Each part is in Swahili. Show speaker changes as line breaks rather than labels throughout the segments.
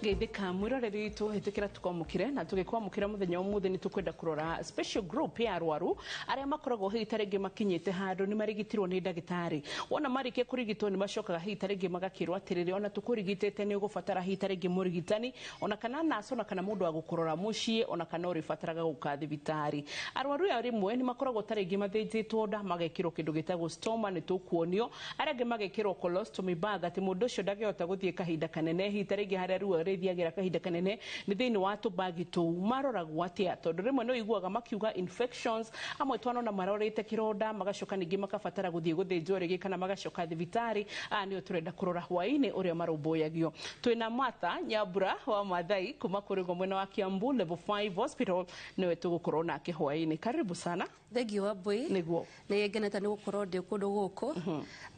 Geithika mwiroreri tuhitikira tukomukire na tugikwamukira muthenya umuthi ni tukwenda kurora special group ya arwaru aria makoragwo hitarenge makinyite handu ni marigitirwo ni ndagitari wona marike kurigitwo ni macokaga hitarenge magakirwa atiriri ona tukurigitete ni ugubatara hitarenge murigitani ona kana naso na kana mundu agukurora mucii ona kana uri bataraga guka thibitari arwaru ya rimwe ni makoragwo taringi mathinjitwo nda magekirwo kindu gitagwo stoma ni tukuonio arenge magekirwo colostomy bag ati mundu ucio ndagehota guthie kahinda kanene hitarenge haria ruo thiagira kahinda kanene ni thini wa tubagi tu maroragwo atia tondu rimwe no iguaga makiuga infections amwe twanona marorete kironda magacoka ningi makabatara guthie guthinjwo rigi kana magacoka thibitari ni turenda kurora hwaini uria marumboyagio twina Martha Nyambura wa Mathai kuma kurigo mwena wa Kiambu level 5 hospital niwe tugukorwo nake hwaini karibu sana
thegi wa boy
niguo
ni geneta ni gukorwo ndi kundu guku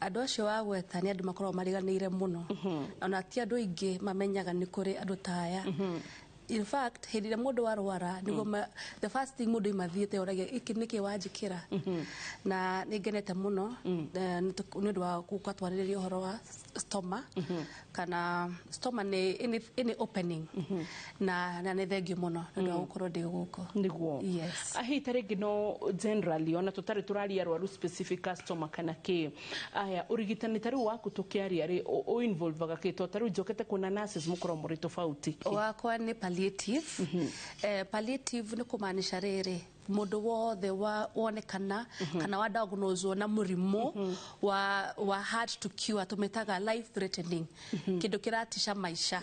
andu acio wagweta ni andu makorwo mariganire muno ona ti andu ingi mamenyaga ni kuri andu taya in fact hindire mundu warwara niguo the first thing mundu imathiete oragia iki niki wanjikira na nigenete muno ni ndu wa gukatwaririria uhoro wa stoma kana stoma ni ini opening na ni thengio muno ndu wa gukorwo ndi guko
niguo
yes
ahitarenge no generally ona tutari turaria arwaru specific stoma kana ki aya urigitani tari waku tukiaria ri o involve gakito tari jokete kuna nurses mukoro muri tofauti
wakwa ni palliative palliative ni kumaanisha riri mundu wothe wonekana kana wa diagnose na murimu wa hard to cure tumetaga life threatening kindu kiratisha maisha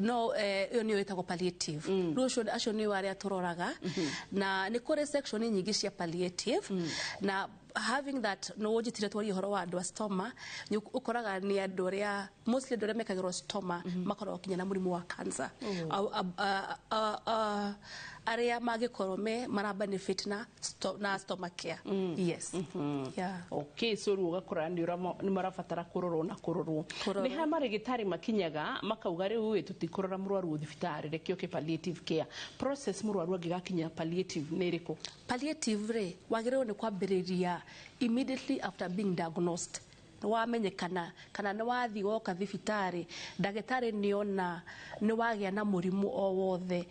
no yo ni wetagwo palliative rucio acio ni wari aturoraga na ni kore section nyingi cia palliative na having that no wojitire twari horo wa andu stoma ni ukoraga ni andu ria mostly andu ria mekagirwo stoma makorwo kinya na murimu wa cancer aria magikorwo maraba benefit na stomach care yes
yeah okay so ugakora ni marabatara kurorwo na kurorwo ni ha marigitari makinyaga makauga riu tutikorora murwaru thibitari rekio ke palliative care process murwaru angigakinya palliative ni riko
palliative re wagirwo ni kwambiriria immediately after being diagnosed wamenyekana kana ni wathi woka thibitari ndagitari niona ni wagia na murimu o wothe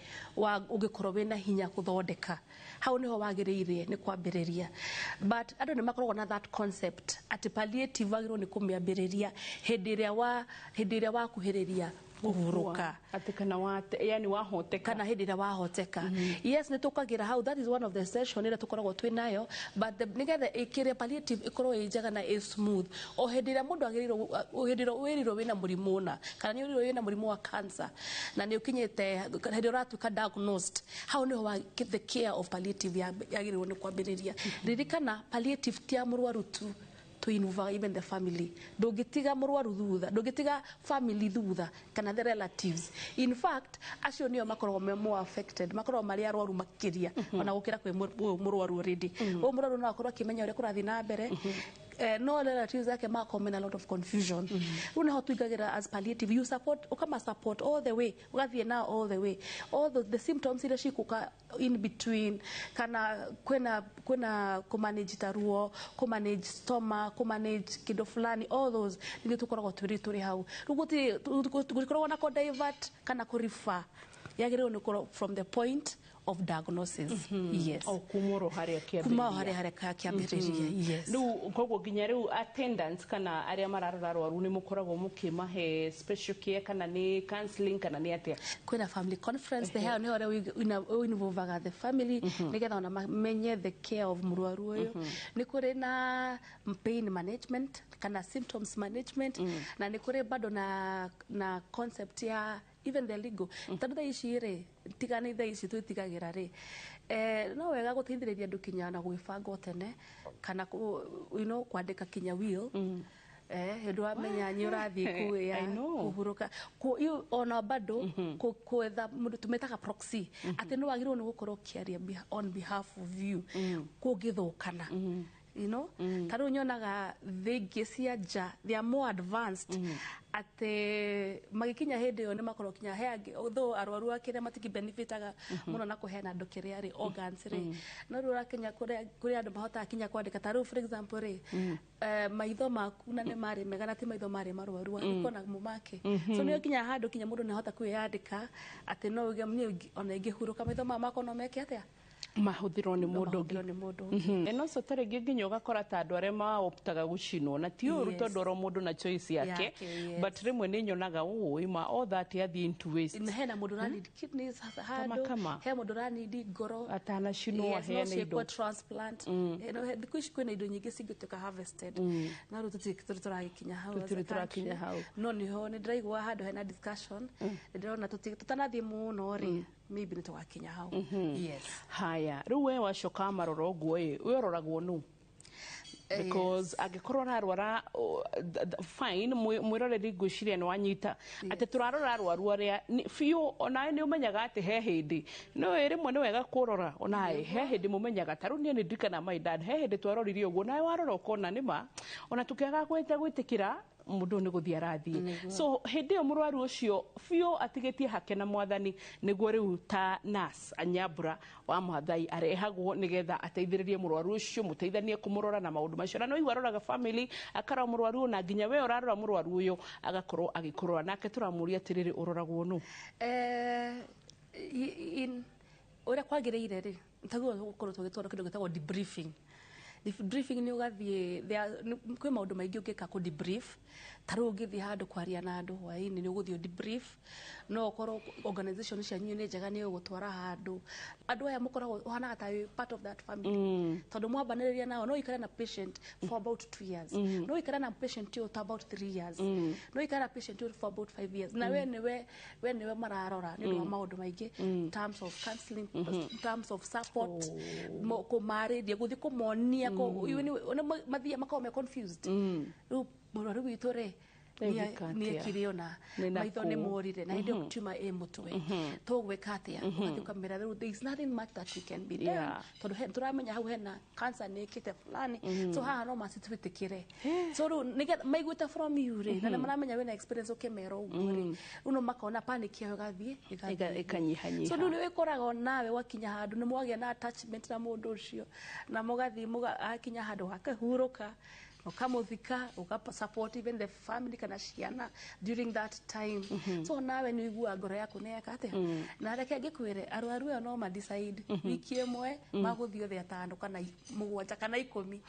ungikorwo wina hinya kuthondeka hau niho wagiriire ni kwambiriria but andu ni makoragwo na that concept at palliative wagirwo ni kumiambiriria hindi iria wakuhiriria guhuruka
atikana yani wahoteka
kana hindi iria wahoteka yes ni tukagira how that is one of the session ira tukoragwo twinayo but nigetha ikire palliative ikorwo injaga na is smooth o hindi iria mundu agirirwo wirirwo wina murimu na kana ni wirirwo wina murimu wa cancer na ni ukinyite hindi uratuka diagnosed how niho the care of palliative yagirirwo ni kwambiriria ririkana palliative tia murwaru tu to involve even the family dogitiga murwaru thutha dogitiga family thutha kana the relatives in fact acio nio makorwo more affected makorwo mari arwaru makiria ona gukira kwe murwaru already o murwaru no akorwo kimenya uri kurathi na mbere no relatives yake makommen a lot of confusion una how tuigagira as palliative you support ukama support all the way ugathie now all the way all the symptoms ile shikuka in between kana kwena kumanage taruo kumanage stoma kumanage kido fulani all those ndio tukoragwo turi hau ruguti gukorwo na ko divert kana ko refer yagire ni from the point of diagnosis yes
o kumoro haria
kiambiriria yes
nu kogo ginya riu attendance kana aria mararora arwaru ni mukoragwo mukimahe special care kana ni counseling kana ni atia
kwina family conference the hair ni ore involve the family nigetha ona menye the care of murwaru uyu ni kuri na pain management kana symptoms management na ni kuri bado na concept ya even the legal tanda icire tigani tha ici twitigagira ri no wega guteithiriria andu kinya na gwibanga tene kana kwandika kinya will hindu wamenya nyi urathi kuya kuhuruka ku ona bado kwetha mundu tumetaga proxy ati no wagirwo ni gukorwo kiaria on behalf of you kugithukana you know taru nyonaga thingĩ cia nja they are more advanced ate magikinya hindi yo ni makoro kinya heangi although arwaru akire matiki benefitaga muno na kuheana andu kiria ri organs ri no rura kinya kuri andu mahota kinya kwandika taru for example ri maitho maku na ni mari mega na ti maitho mari marwaru ikona mumake so ni kinya handu kinya mundu nahota kwiyandika ate no uge ona ingihuruka maitho mako no meke atia
mahuthirwo ni mundu ngi no so tare nginya ugakora ta andu are maoptaga gucinwo na ti uru tondu ro mundu na choice yake but rimwe ni nyonaga ima all that yathi into waste
na hena mundu rani kidneys hado he mundu rani ngoro
atana cinwo he ne indo
transplant no dikuishi kwena indo nyingi cingituka harvested na ru tuturagikinya hau no ni ho ni ndiraigua hado hena discussion ndirona tutanathie muno ri maybe nitwakinya hau yes
haya riu we wacoka maroro guo we ororagwo nu because agikorwo ararwara fine mwiroreri ngwiciria ni wanyita ate turarora arwaru aria fiu ona ni umenyaga ate he hindi no rimwe ni wega kurora ona he hindi mumenyaga taru ni ndikana my dad he hindi twaroririe uguo nawe warora ukona nima ona tukiaga gwitikira mundu ni guthia rathie so hindi yo murwaru ucio fiu atigetie hake na mwathani niguo riu ta nurse anyabura wa mwathai arehagwo nigetha ateithiririe murwaru ucio muteithanie kumurora na maundu macio na no igwaroraga family akara murwaru na nginya we urarora murwaru uyo agakorwo agikurora nake turamuria atiriri uroragwo nu
in ora kwagireire ri ntaguo gukorwo tugitwara kindu gitagwo debriefing debriefing ni ugathie kwi maundu maingi ungika ku debrief taru ngithi handu kwaria na andu hwaini ni uguthio debrief no korwo organization cia nyu ni njega ni ugutwara handu andu aya mukoragwo uhana ta part of that family tondu mwambaniriria nao no ikara na patient for about 2 years no ikara na patient you about 3 years no ikara na patient you for about 5 years na we niwe mararora ni ndo maundu maingi terms of counseling terms of support ko maridi guthi kumonia ko even mathia makao me confused murwaru witu ri ni ekiriona maitho ni morire na ndio tuma mutwe tugwika atia ugathuka mera there is nothing much that we can be done tondu turamenya hau hena cancer ni kite fulani so haha no masitwitikire so ru nigetha maiguite from you ri na maramenya wena experience ukemero uguo ri uno makona panic yo gathie
ikanyihanyiha
so ndu wikoraga nawe wakinya handu ni mwagia na attachment na mundu ucio na mugathi akinya handu hakahuruka ukamuthika ukasupport even the family kana ciana during that time so nawe ni igua ngoro yaku ne yakate na reke angikwire arwaru yo no ma decide wiki imwe maguthio the atano kana mugwanja kana 10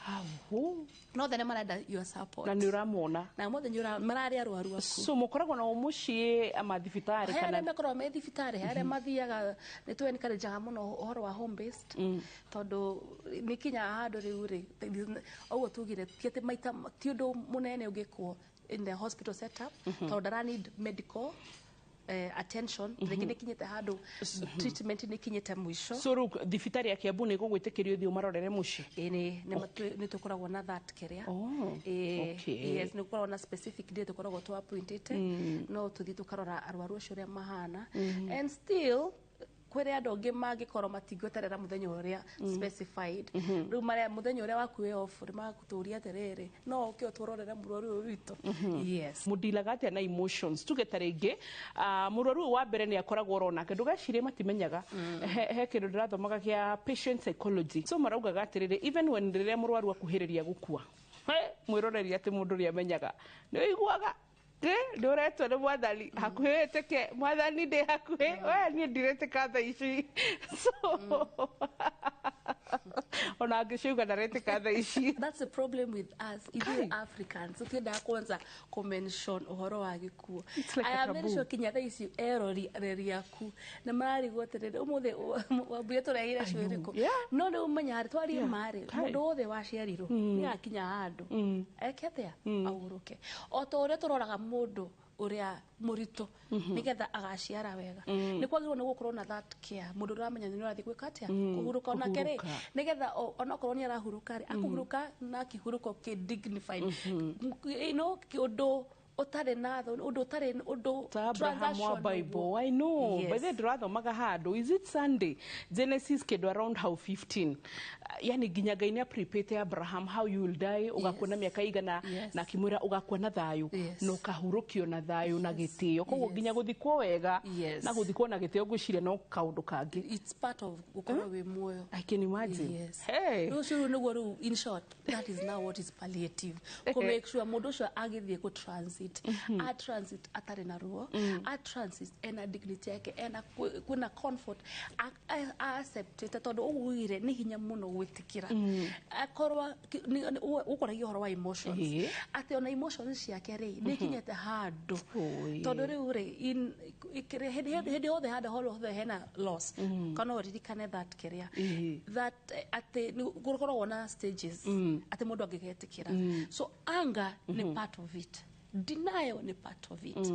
no then marenda your support
na ni uramona
na mothe nyura marari arwaru aku
so mukoragwo na umucie amathibitari kana
kana mekoro me thibitari hare mathiaga ni twe ni kare muno horo wa home based tondu nikinya handu riu ri oguo tugire tiete maita ti undu munene ungikwo in the hospital setup tondu dara need medical attention rekine kinyete handu treatment ni kinyete mwisho
so ru thibitari ya Kiambu ni gugwitikirio thio marorere muci
ni tukoragwo na that keria yes ni tukoragwo na specific day tukoragwo tu appointed no tuthi tukarora arwaru acio ria mahana and still kwere andu angi mangikorwo matingweterera muthenya uria specified riu maria muthenya uria waku we off maguturia atiriri no ukio turorere murwaru witu yes
mudilaga atia na emotions tugetarenge murwaru wa mbere ni akoragwo orona kindu gacirie matimenyaga he kindu ndirathomaga kia patient psychology so maraugaga atiriri even when riria murwaru akuhiriria gukua mwiroreri ati mundu ri amenyaga ni iguaga nduretwo ni mwathani hakuhi teke mwathani ndi hakuhi we ni ndireteka tha ici so ona angiciuga ndareteka tha ici
that's the problem with us even Africans ukenda kwanza kumention uhoro wa gikuo I am very sure kinya tha ici erori yaku na marari gweterere umuthe wambuye turehire cwiriko no ndi umenya hari twari mari mundu wothe waciarirwo ni akinya handu eketea aguruke o to ore turoraga mundu uria murito nigetha agaciara wega ni kwagirwo ni gukorwo na that care mundu uramenya ni urathi gwika atia kuhuruka ona kere nigetha ona korwo ni arahuruka akuhuruka na kihuruko ki dignified you know kiundu utare na tho undu utare undu
Abraham wa Bible. I know.
Yes.
By the ndrathomaga handu, is it Sunday? Genesis kid around how 15. Yani ginyaga ina prepare Abraham how you will die ugakuona miaka igana na kimwira ugakuona thayu no kahurukio na thayu na gitio koguo ginya guthikwo wega na guthikwo na gitio gucire no kaundu kangi.
It's part of ukoro we moyo.
I can imagine.
Yes.
Hey.
No sure no go in short that is now what is palliative. Ko make sure mundu cio agithie ku transit. A transit atare na ruo. A transit ena dignity yake ena kuna comfort. A accept it tondu uguire ni hinya muno gwitikira. Akorwa ukoragia horo wa emotions. Ate ona emotions ciake ri ni kinyete handu. Tondu riu ri in hede othe hada holo othe hena loss. Kana uririkane that career. That ate gukorwo na stages. Ate mundu angigetikira. So anger ni part of it. Denial ni part of it.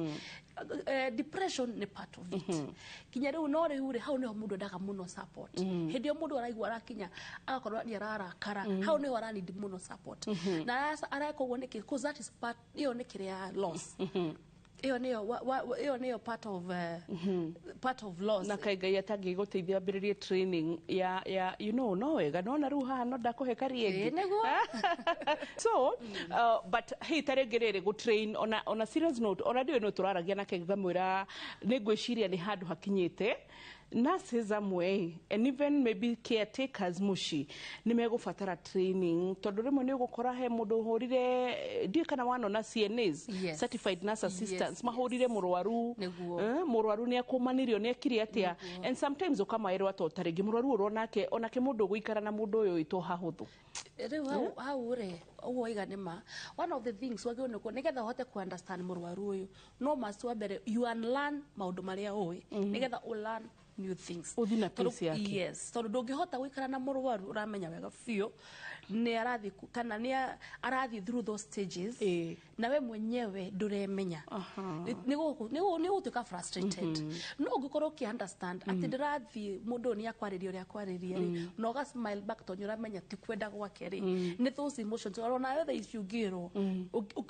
Depression ni part of it. Kinya riu no riu hau ni mundu ndaga muno support. Hedi mundu araigwa arakinya agakorwo ni ararakara. Hau ni arani need muno support. Na arakogwo niki because that is part iyo ni kiria loss. Iyo niyo part of loss.
Na kaigai atangi guteithia ambiririe training ya you know no wega no riu haha no ndakuhe kariengi. So but he taregerere go train on a serious note already no turaragia na kaigai mwira ni gwiciria ni handu hakinyite nurses amwe and even maybe caretakers mushi ni megufatara training tondu rimwe ni gukora he mundu horire ndi kana wano na CNAs certified nurse assistants mahorire murwaru ni akumanirio ni akiri atia and sometimes ukamairwa to tarigi murwaru uronake onake mundu guikara na mundu uyu ito hahuthu
riu hau re uwo iganima one of the things wage no nigetha hote ku understand murwaru uyu no must wabere you unlearn maundu maria uwi nigetha ulearn new things.
Udina pesi yake.
Yes. Tondu ndungihota gwikara na murwaru uramenya wega fio ni arathi kana ni arathi through those stages na we mwenyewe nduremenya. Ni gutuka frustrated. No gukorwo ki understand ati ndirathi mundu ni akwariria uri akwariria no ga smile back to uramenya ti kwenda gwake ri ni those emotions orona the issue giro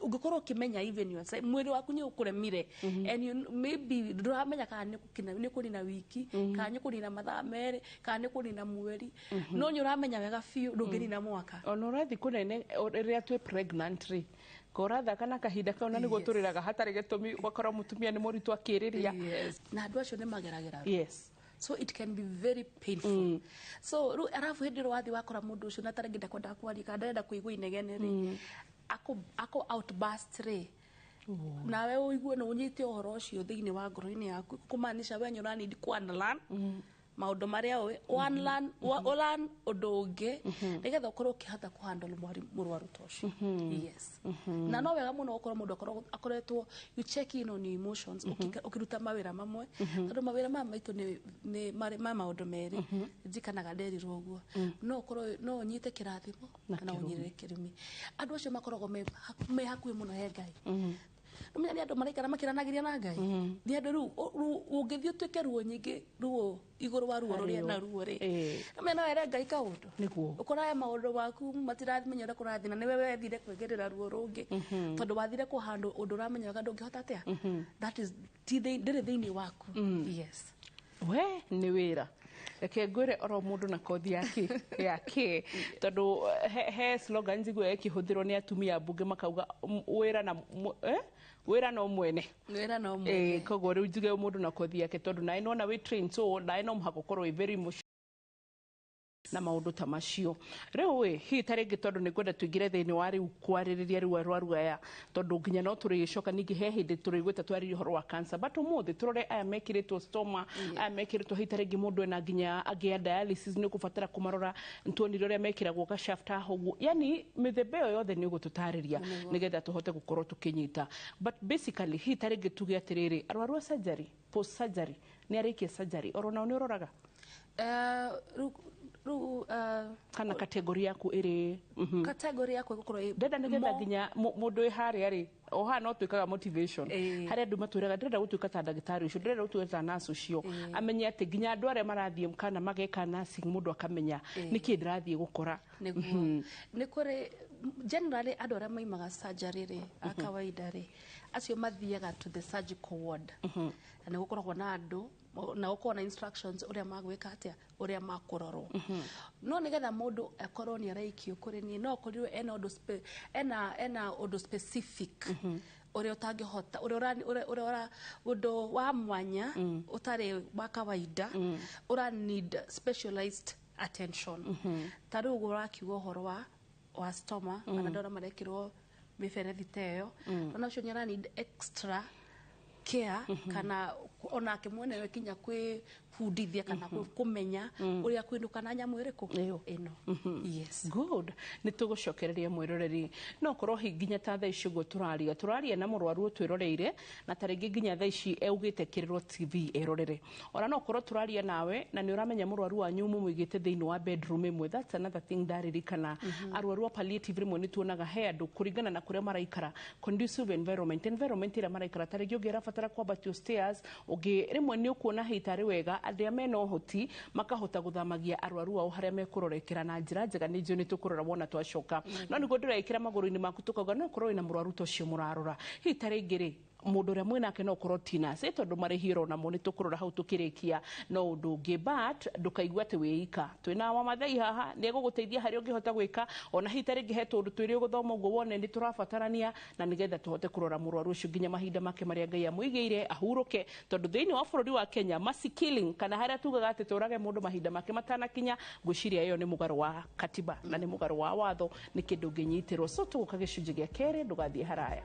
ugikorwo kimenya even yourself mwiri waku ni ukuremire and you maybe nduramenya kana ni kunina wiki kana ni kunina mathaa mere kana ni kunina mweri no nyuramenya wega fio ndungirina mwaka
ona urathi kunene riria twi pregnant ri koratha kana kahinda kauna ni guturiraga hatari gitumi gwakora mutumia ni muritu akiriria
na andu acio ni mageragera so it can be very painful so ru arafu hindiro wathi wakora mundu ucio na tarangida kwenda kwari kana ndenda kuigwa inegene ri ako outburst ri na we uigue no unyite uhoro ucio thiini wa ngoro-ini yaku kumaanisha we nyura need ku unlearn maundu maria we unlearn undu ungi nigetha ukorwo ukihota ku handle murwaru tocio na no wega muno ukorwo mundu akoretwo you check in on your emotions ukiruta mawira mamwe tondu mawira maitu ni maundu meri njikanaga nderirwo uguo no ukorwo no unyite kirathimo kana unyirire kirimi andu acio makoragwo me hakuhi muno he Ngai umenya ni andu maraikara makiranagiria na Ngai ni andu ru ungithio twike ruo nyingi ruo iguru wa ruo ruria na ruo ri umenya no ere Ngai kaundu
niguo
ukora ya maundu waku matirathi menya ura kurathina ni wewe thire kwegerera ruo rungi tondu wathire ku handu undu uramenya wega ndungihota atia that is ndire thiini waku yes
we ni wira reke ngwire oro mundu na kothi yake tondu he slogans igwe ikihuthirwo ni atumia bunge makauga wira no mwene koguo riu njuge mundu na kothi yake tondu nae nona we train so nae no muhako korwo very emotional na maundu ta macio riu we hi taringi tondu ni kwenda tuingire thiini wa riu kwaririria riu arwaru aya tondu nginya no turigicoka ningi he hindi turigwita twaririe horo wa cancer but umuthi turore aya mekiritwo stoma aya mekiritwo hi taringi mundu ena nginya agia dialysis ni kufatara kumarora ntuonire uria mekiragwo ga shaft ahogu yani mithembe yo yothe ni gututariria nigetha tuhote gukorwo tukinyita but basically hi taringi tuge atiriri arwaru surgery post surgery ni arikie surgery orona ni uroraga kana kategori yaku iri
kategori yaku gukorwo
ndenda nigetha nginya mundu ihari ari oha no twikaga motivation hari andu matwiraga ndenda gutuika ta ndagitari ucio ndenda gutuika ta nurse ucio amenye ati nginya andu aria marathie kana mageka nursing mundu akamenya niki ndirathie gukora
ni kuri generally andå arä a maimaga surgery rä a kawaida rä acio mathiaga to the surgical ward na nä gå koragwo na andå na gå korwo na instructions å rä a magwä ka atä a å rä a makå rorwo no nä getha må ndå akorwo nä araikio kå rä niä no akorirwo ena å ndå specific å rä a å tangä hota å ndå wa mwanya å tarä wa kawaida å ra need specialized attention ta rä u gå rakiuga å horo wa stoma kana ndona marekä rwo mä berethi ta ä yo ona å cio nä ara need extra care kana onake mwene we kinya kwä fundithia kana kumenya uria kwinduka na nyamu iriku ino yes
good ni tugucokereria mwiroreri no korwo hinginya ta tha ici guo turaria na murwaru twiroreire na taringi nginya tha ici eugite kirirwo TV erorere ora no korwo turaria nawe na ni uramenya murwaru wanyu mumwigite thiini wa bedroom imwe that's another thing ndaririkana arwaru palliative rimwe ni tuonaga he andu kuringana na kuria maraikara conducive environment ira maraikara taringi ungira fatara kwambatio stairs ugi rimwe ni ukuona heitari wega andä a mena ũhoti makahota guthamagia arwaru ao haria mekurorekera na njira njega nä njå nä tå kå rora wona twacoka no nä guo ndä raä kä ra magå-inä maku tå kauga no korwo wä na må rwaru ta å cio må rarora hihi ta rä ngä rä mundu uria mwinake no korwo tinase tondu marihiro namo ni tukurora hau tukirikia no undu ungi but ndukaigua ati wiika twina wa mathai haha ni eguguteithia hari ungihota gwika ona hitari ngihetwo undu twiri guthoma uguo wone ni turabatarania na nigetha tuhote kurora murwaru ucio nginya mahinda make maria Ngai amuigeire ahuruke tondu thiini wa bururi wa Kenya mercy killing kana haria tugaga ati turage mundu mahinda make matanakinya ngwiciria iyo ni mugaro wa katiba na ni mugaro wa watho ni kindu nginyitirwo so tuguka gicunji gia keri ndugathie haraya.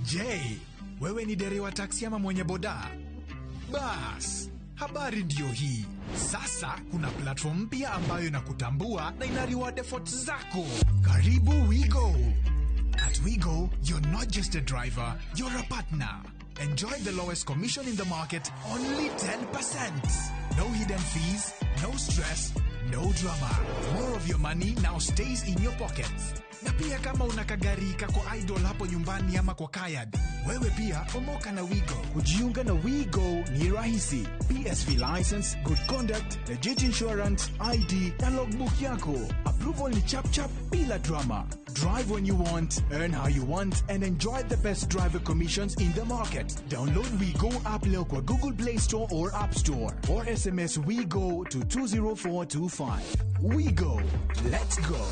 Je, wewe ni dereva wa taksi ama mwenye boda? Bas, habari ndio hii. Sasa kuna platform mpya ambayo inakutambua na ina reward efforts zako. Karibu WeGo. At WeGo, you're not just a driver, you're a partner. Enjoy the lowest commission in the market, only 10%. No hidden fees, no stress, no drama. More of your money now stays in your pockets. Na pia kama una kagari kako idle hapo nyumbani ama kwa kayad, wewe pia omoka na WeGo.
Kujiunga na WeGo ni rahisi. PSV license, good conduct, legit insurance, ID na logbook yako. Approval ni chap chap bila drama. Drive when you want, earn how you want, and enjoy the best driver commissions in the market. Download WeGo app leo kwa Google Play Store or App Store, or SMS WeGo to 20425. WeGo, let's go.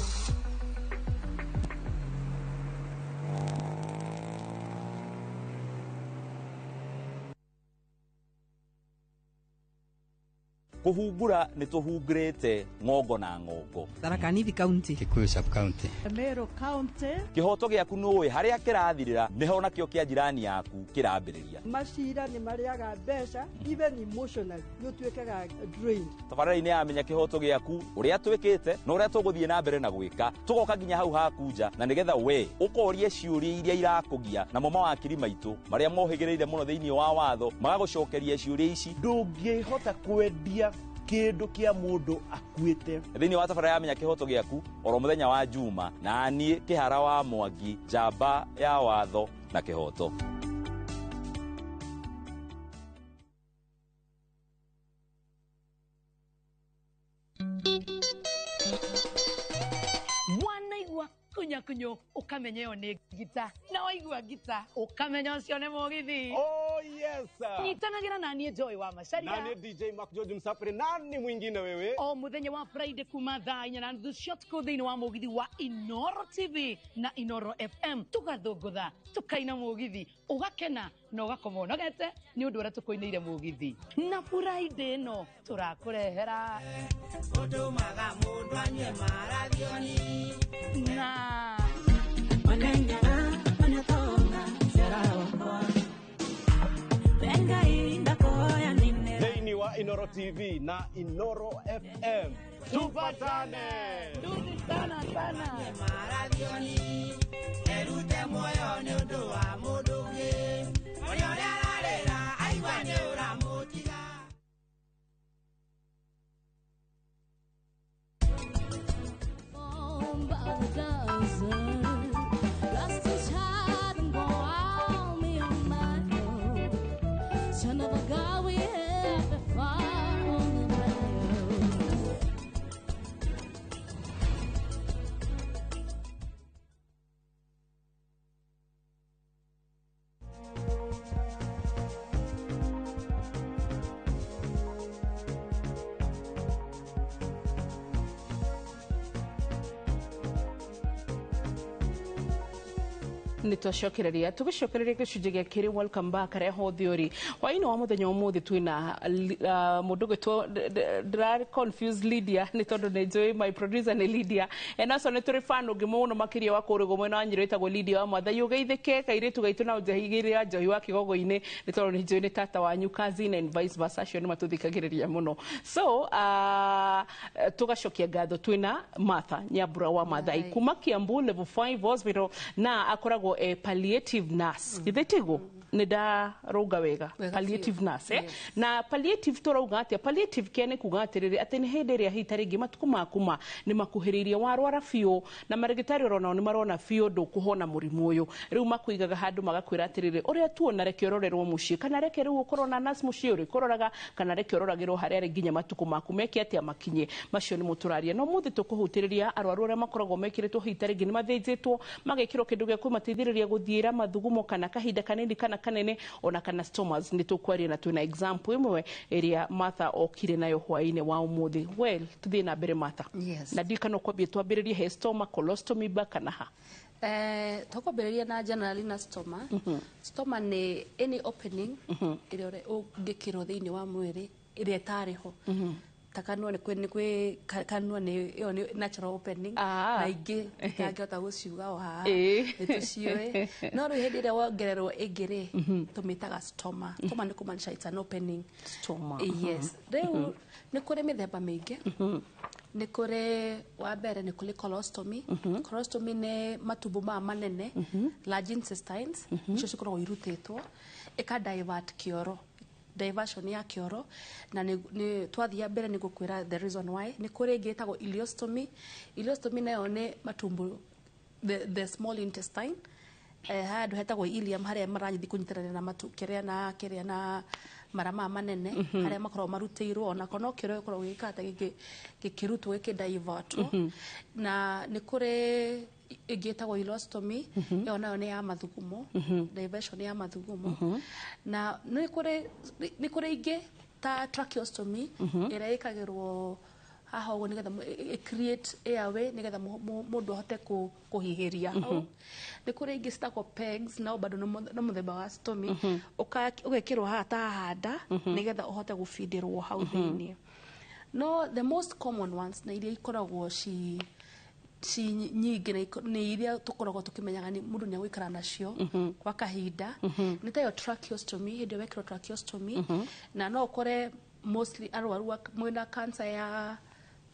Kuhungura ni tuhungurite ngongo na ngongo.
Tharaka Nithi County,
Kikuyu Sub County,
Meru County.
Kihoto giaku nuwe haria kirathirira niho nakio kia jirani yaku kirambiriria.
Macira ni mariaga mbeca even emotionally ni utwekaga drained.
Tabarani amenya kihoto giaku uria twikite na uria tuguthie na mbere na gwika tugoka nginya hau hakunja na nigetha we ukorie ciuria iria irakugia na mama wakiri maitu maria mohigireire muno thiini wa watho magagucokeria ciuria ici
ndungihota kwendia kindu kia mundu akuite
thiini wa tabara ya menya kihoto giaku oro muthenya wa Juma na nie Kihara wa Mwangi jamba ya watho na kihoto.
Kunyo ukamenyeo ni gita na waigua gita ukamenya ucio ni mugithi.
Oh yes sir.
Nitanagira na nie Joy wa Macharia
na nie DJ Mark George Msafiri nani mwingine wewe
o muthenya wa Friday kuma thaa 4 na nuthu cia tuku thiini wa mugithi wa Inoro TV na Inoro FM tugathungutha tukaina mugithi ugakena na ugakoma unogete ni undu uria tukoineire mugithi na Friday no turakurehera utumaga mundu anywe maradioni na
Thiini wa Inoro TV na Inoro FM tupatane
sana sana
maradioni erute moyo ni undu wa mudungi oyo ararera aigwa ni uramutiga.
nitwacokereria tugicokereria gicunjĩ gĩa kĩrĩ welcome back areho thiori hwainĩ wa mũthenya ũmũthĩ twĩna mũndũ gwĩtwo ndĩrarĩ confused Lydia nĩ tondũ nĩ njũĩ my producer nĩ Lydia enaco nĩ tũrĩ fan ũngĩ mũno makĩria wa kũrĩgwo mwena wa Nyĩrĩ wĩtagwo Lydia wa Mathai ũgeithĩke kairĩtu gaitũ na ũnjahigĩrĩra njohi wa kĩgogo-inĩ nĩ tondũ nĩ njũĩ nĩ tata wanyu cousin and vice versa acio nĩ matũthikagĩrĩria mũno so tugacokia ngatho twĩna Martha Nyambura wa Mathai kuma Kiambu level 5 hospital na akoragwo palliative nurse githĩtigwo nĩ ndarũnga wega palliative nurse na palliative tũrauga atĩa palliative care nĩ kuga atĩrĩrĩ atĩ nĩ hĩndĩ ĩrĩa hihi ta rĩngĩ matukũ makuma nĩ makuhĩrĩirie warwara biũ na marĩgĩtarĩ onao nĩ marona biũ ndũkũhona mũrimũ ũyũ rĩu makũigaga handũ magakwĩra atĩrĩrĩ ũrĩa tuona reke ũrorerwo mũciĩ kana reke rĩu ũkorwo na nurse mũciĩ ũrĩ kũroraga kana reke ũroragĩrwo harĩa arĩ nginya matukũ maku meke atĩa makinye macio nĩ mũtũraria no mũthĩ tũkũhutĩrĩria arwaru arĩa makoragwo mekĩrĩtwo hihi ta rĩngĩ nĩ mathĩnjĩtwo magekĩrwo kĩndũ gĩa kũmateithĩrĩria gũthiĩra mathugumo kana kahinda kanini kana kanene ona kana stomas nĩ tũkwaria na twĩna example ĩmwe ĩrĩa Martha okire nayo hwainĩ wa ũmũthĩ well tuthiĩ na mbere Martha na ndikano kwambie twambĩrĩrie he stoma colostomy ba kana ha
tũkwambĩrĩria na generally na stoma stoma nĩ any opening ĩrĩa ũngĩkĩrwo thĩinĩ wa mwĩrĩ ĩrĩa ĩtarĩho takanwa nĩ kwĩ kanwa nĩ natural opening na ingĩ itangĩhota gũciuga o haha nĩ tũciũĩ no rĩu hĩndĩ ĩrĩa wongererwo ĩngĩ-rĩ tũmĩtaga stoma stoma nĩ kũmaanisha it's an opening
stoma
yes rĩu nĩ kũrĩ mĩthemba mĩingĩ nĩ kũrĩ wa mbere nĩ kũrĩ colostomy colostomy nĩ matumbo maya manene large intestines icio cikoragwo irutĩtwo ĩka-divert kĩoro diversion ya kĩoro na nĩ twathia mbere nĩ gũkwĩra the reason why nĩ kũrĩ ĩngĩ ĩtagwo ileostomy ileostomy nayo nĩ matumbo the small intestine handũ hetagwo ileum harĩa maranyithi kũnyitanĩra na kĩrĩa na mara maya manene harĩa makoragwo marutĩirwo ona kono kĩoro gĩkoragwo gĩkata gĩkĩrutwo gĩkĩdivertwo na nĩ kũrĩ ĩngĩ ĩtagwo ileostomy ĩyo nayo nĩ ya mathugumo diversion ya mathugumo na nĩ kũrĩ ingĩ ta tracheostomy ĩrĩa ĩkagĩrwo haha ũguo nĩgetha create airway nĩgetha mũndũ ahote kũhihĩria hau nĩ kũrĩ ingĩ citagwo pegs nao bado nĩ mũthemba wa stomy ũgekĩrwo haha ta handa nĩgetha ũhote gũbindĩrwo hau thĩinĩ no the most common ones na iria ikoragwo nyingĩ nĩ iria tũkoragwo tũkĩmenyaga nĩ mũndũ nĩ agũikara nacio kwa kahinda nĩ tayo tracheostomy hĩndĩ wekĩrwo tracheostomy na no ũkore mostly arwaru mwĩna cancer ya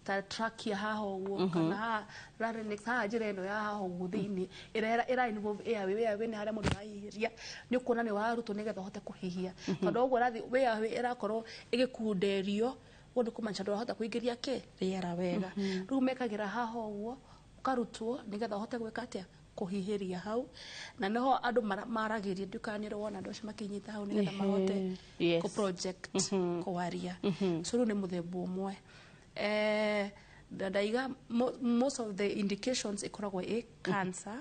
ta trachea haha ũguo kana larynx haha njĩra ĩno ya haha ũguo thĩinĩ ĩra involve airway nĩ harĩa mũndũ arahihĩria nĩ ũkuona nĩ warutwo nĩgetha ũhote kũhihia tondũ ũguo airway ĩrakorwo ĩgĩkunderio ũndũ kũmaanisha ndũrahota kũingĩria rĩera wega rĩu mekagĩra haha ũguo ũkarutwo nĩgetha ũhote gwĩka atĩa kũhihĩria hau na niho andũ maragĩria ndukanĩrwo wona andũ acio makĩnyita hau nĩgetha mahote kũ-project kũwaria so rĩu nĩ mũthemba ũmwe ndaiga most of the indications ikoragwo ĩ cancer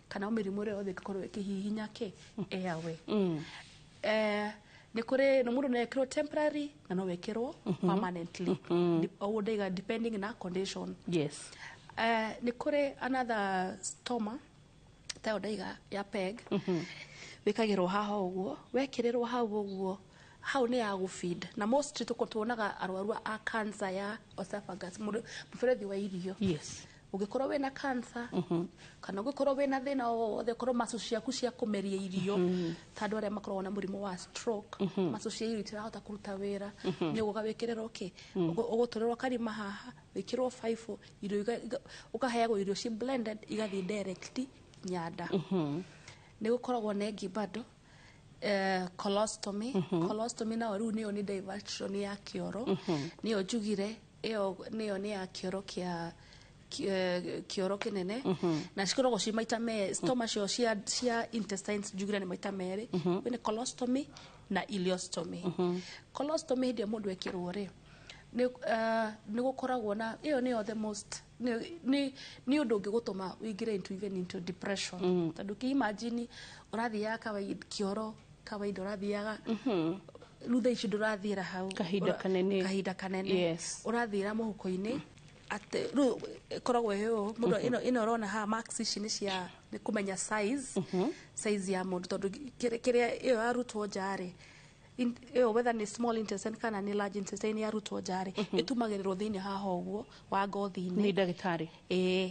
kana mĩrimũ ĩrĩa yothe ĩkoragwo ĩkĩhihinya airway nĩ kũrĩ mũndũ no ekĩrwo temporary na no wekĩrwo permanently o ndaiga depending na condition
yes
nĩ kũrĩ another stoma tayo ndaiga ya peg wĩkagĩrwo haha ũguo wekĩrĩrwo hau ũguo hau nĩ ya gũfeed na mostly tuonaga arwaru a cancer ya esophagus mũberethi wa irio
yes
ũngĩkorwo wĩna cancer kana ũngĩkorwo wĩna thĩna wothe korwo macu ciaku cia kũmeria irio ta andũ arĩa makoragwo na mũrimũ wa stroke macu cia irio itirahota kũruta wĩra nĩ ũgũka wĩkĩrĩrwo ũgũtũrĩrwo karima haha wĩkĩrwo 5 irio ũkaheagwo irio ci blended igathiĩ direct nyanda nĩ gũkoragwo na ĩngĩ bado colostomy colostomy nayo rĩu nĩyo nĩ diversion ya kĩoro nĩyo njugire ĩyo nĩyo nĩ ya kĩoro kioro kinene na cikoragwo ci maita me stoma cio cia intestines jugira ni maita mere kwina colostomy na ileostomy. Colostomy ndio mundu ekirwo ri ni gukoragwo na iyo ni the most ni undu ungigutuma wingire into depression. Tondu ki imagine urathiaga kawaida kioro kawaida urathiaga rutha ici ndurathira hau
kahinda kanene
yes urathira muhuko-ini ate ru koragwo hiyo mundu ino rona ha max ici ni cia ni kumenya size ya mundu tondu kiria iyo arutwo njari whether ni small intestine kana ni large intestine yarutwo njari itumagirirwo thiini haha uguo wa ngothi-ini
ni ndagitari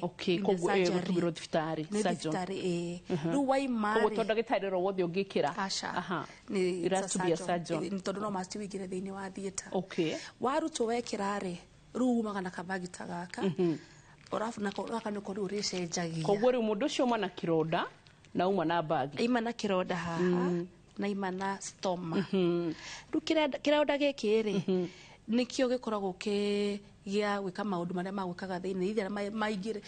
okay koguo gutubirwo thibitari surgeon
ru waimare
koguo tondu ndagitari ro wothe ungikira
ni
irasubia surgeon
tondu no must wingire thiini wa theater
okay
warutwo wekirari ru umaga na kabagita gaka orafu na gaka niko ru ricenjagia
koguo ri mundu ucio mana kironda na uma na bagi
ima na kironda haha na ima na stoma ru kironda gikiri nikio gikoragwo gia gwika maundu maria magwikaga thiini ithira maingire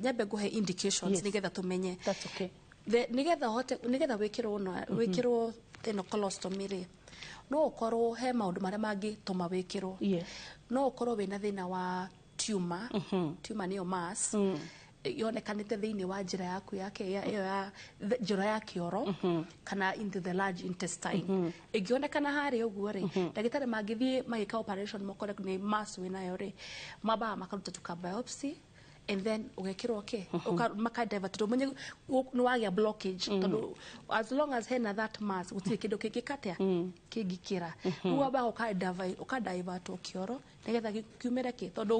nyambe nguhe indications nigetha tumenye
that's okay
nigetha wikirwo ino colostomy ri no ukorwo he maundu maria mangituma wikirwo no ukorwo wina thina wa tumor niyo mass yonekanite thiini wa njira yaku yake ya njira ya kioro kana into the large intestine igionekana hari uguo ri ndagitari mangithie magika operation mokore ni mass winayo ri maba makaruta tuka biopsy and then ugekirwo maka divert to munye ni wagia blockage tondu as long as hena that mass gutire kindu kingikatia kingikira uaba uka divert kioro nigetha kiumire ki tondu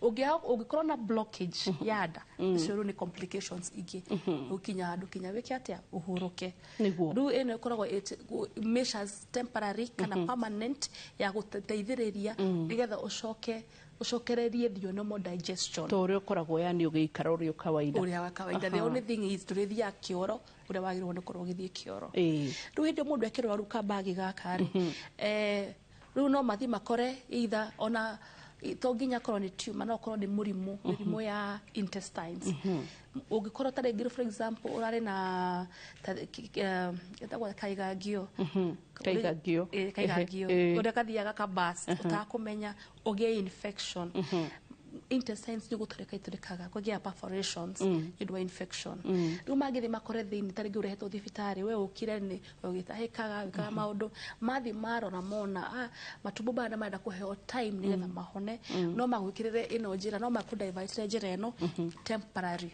ungikorwo na blockage yada icio ni complications ingi ukinya andu kinya wiki atia uhuruke ru eno ikoragwo measures temporary kana permanent ya guteithiriria nigetha ucokererie normal digestion
to uri ukoragwo yani ugikara uri kawaida
wa kawaida the only thing is turithia kioro uri wagirwo ni korwo githie kioro ru hindi mundu ekirwa ru kabagi gaka ri ru no mathi makore either ona to nginya korwo ni tumor no korwo ni murimu ya intestines ugikorwo tare ngiro for example urare na etagwa kaigagio uri kathiaga ka burst utakumenya ugie infection intestines ni gutureka iturekaga kugia perforations idwa infection ru magithi makore thiini tari ngi urehetwo thibitari we ukire ni ugitahikaga wikaga maundu mathi marora mona matumbo bana maenda kuheo time nigetha mahone no magwikirire ino njira no makudivert njira eno temporary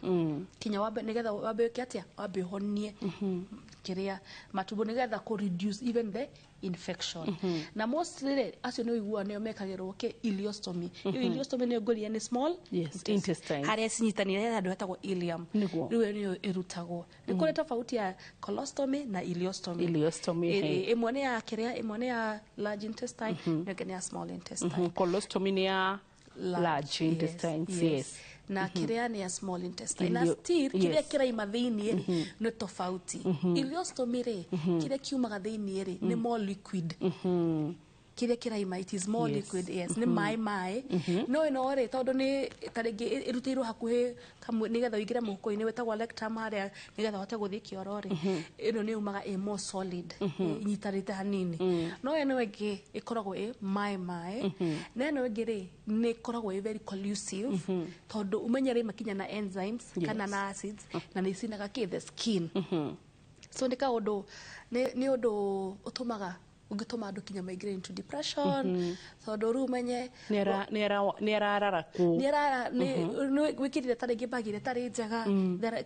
kinya wabe nigetha wabe kiatia wabe honie kiria matumbo nigetha ku reduce even the infection na mostly acio ni uigua ne mekagirwo ileostomy ileostomy ni ngoria ni small
intestine
haria cinyitanire andu etagwo ileum riu ni irutagwo ni kuri tofauti ya colostomy na ileostomy imwe ni ya kiria imwe ni ya large intestine ni ya small intestine
colostomy ni ya large intestine yes
na kiria ni ya small intestine na still kiria kiraima thiini ni tofauti ileostomy ri kiria kiumaga thiini ri ni more liquid kiria kiraima it is more liquid yes ni mai no ino ri tondu ni taringi irutirwo hakuhi kamwe nigetha wingire muhuko-ini wetagwa rectum haria nigetha hote guthii kioro ri ino ni umaga more solid inyitarite hanini no ino ingi ikoragwo mai na ino ingi ri ni ikoragwo very collusive tondu umenyere makinya na enzymes kana na acids na ni cinaga the skin so ndika undu ni undu utumaga ungituma andu kinya maingire into depression tondu ru menye
ni ararara ku
ni wikirire taringi bagire tari njega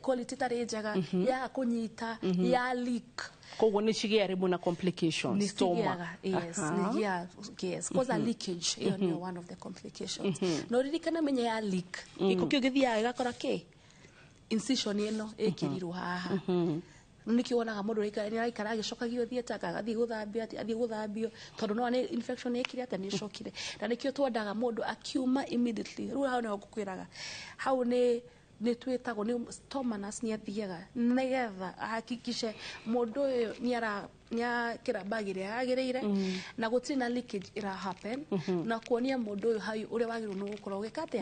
quality tari njega ya kunyita ya leak
koguo ni cigia rimwe na complications
stoma yes cause leakage hiyo ni one of the complications no ririkana menye ya leak iko kigithia igakora incision ino ikirirwo haha nikiwonaga mundu aikara agicokagio thieta agathii guthambio tondu no ni infection ikire ata ni cokire na nikio twendaga mundu akiuma immediately ru hau no gukwiraga hau ni twitagwo ni stomas ni athiaga nigetha ahakikishe mundu ni nya kira bag ire yagireire na gutiri na leakage ira happen na kuonia mundu uyu hayu uri wagiru no gukora ugikate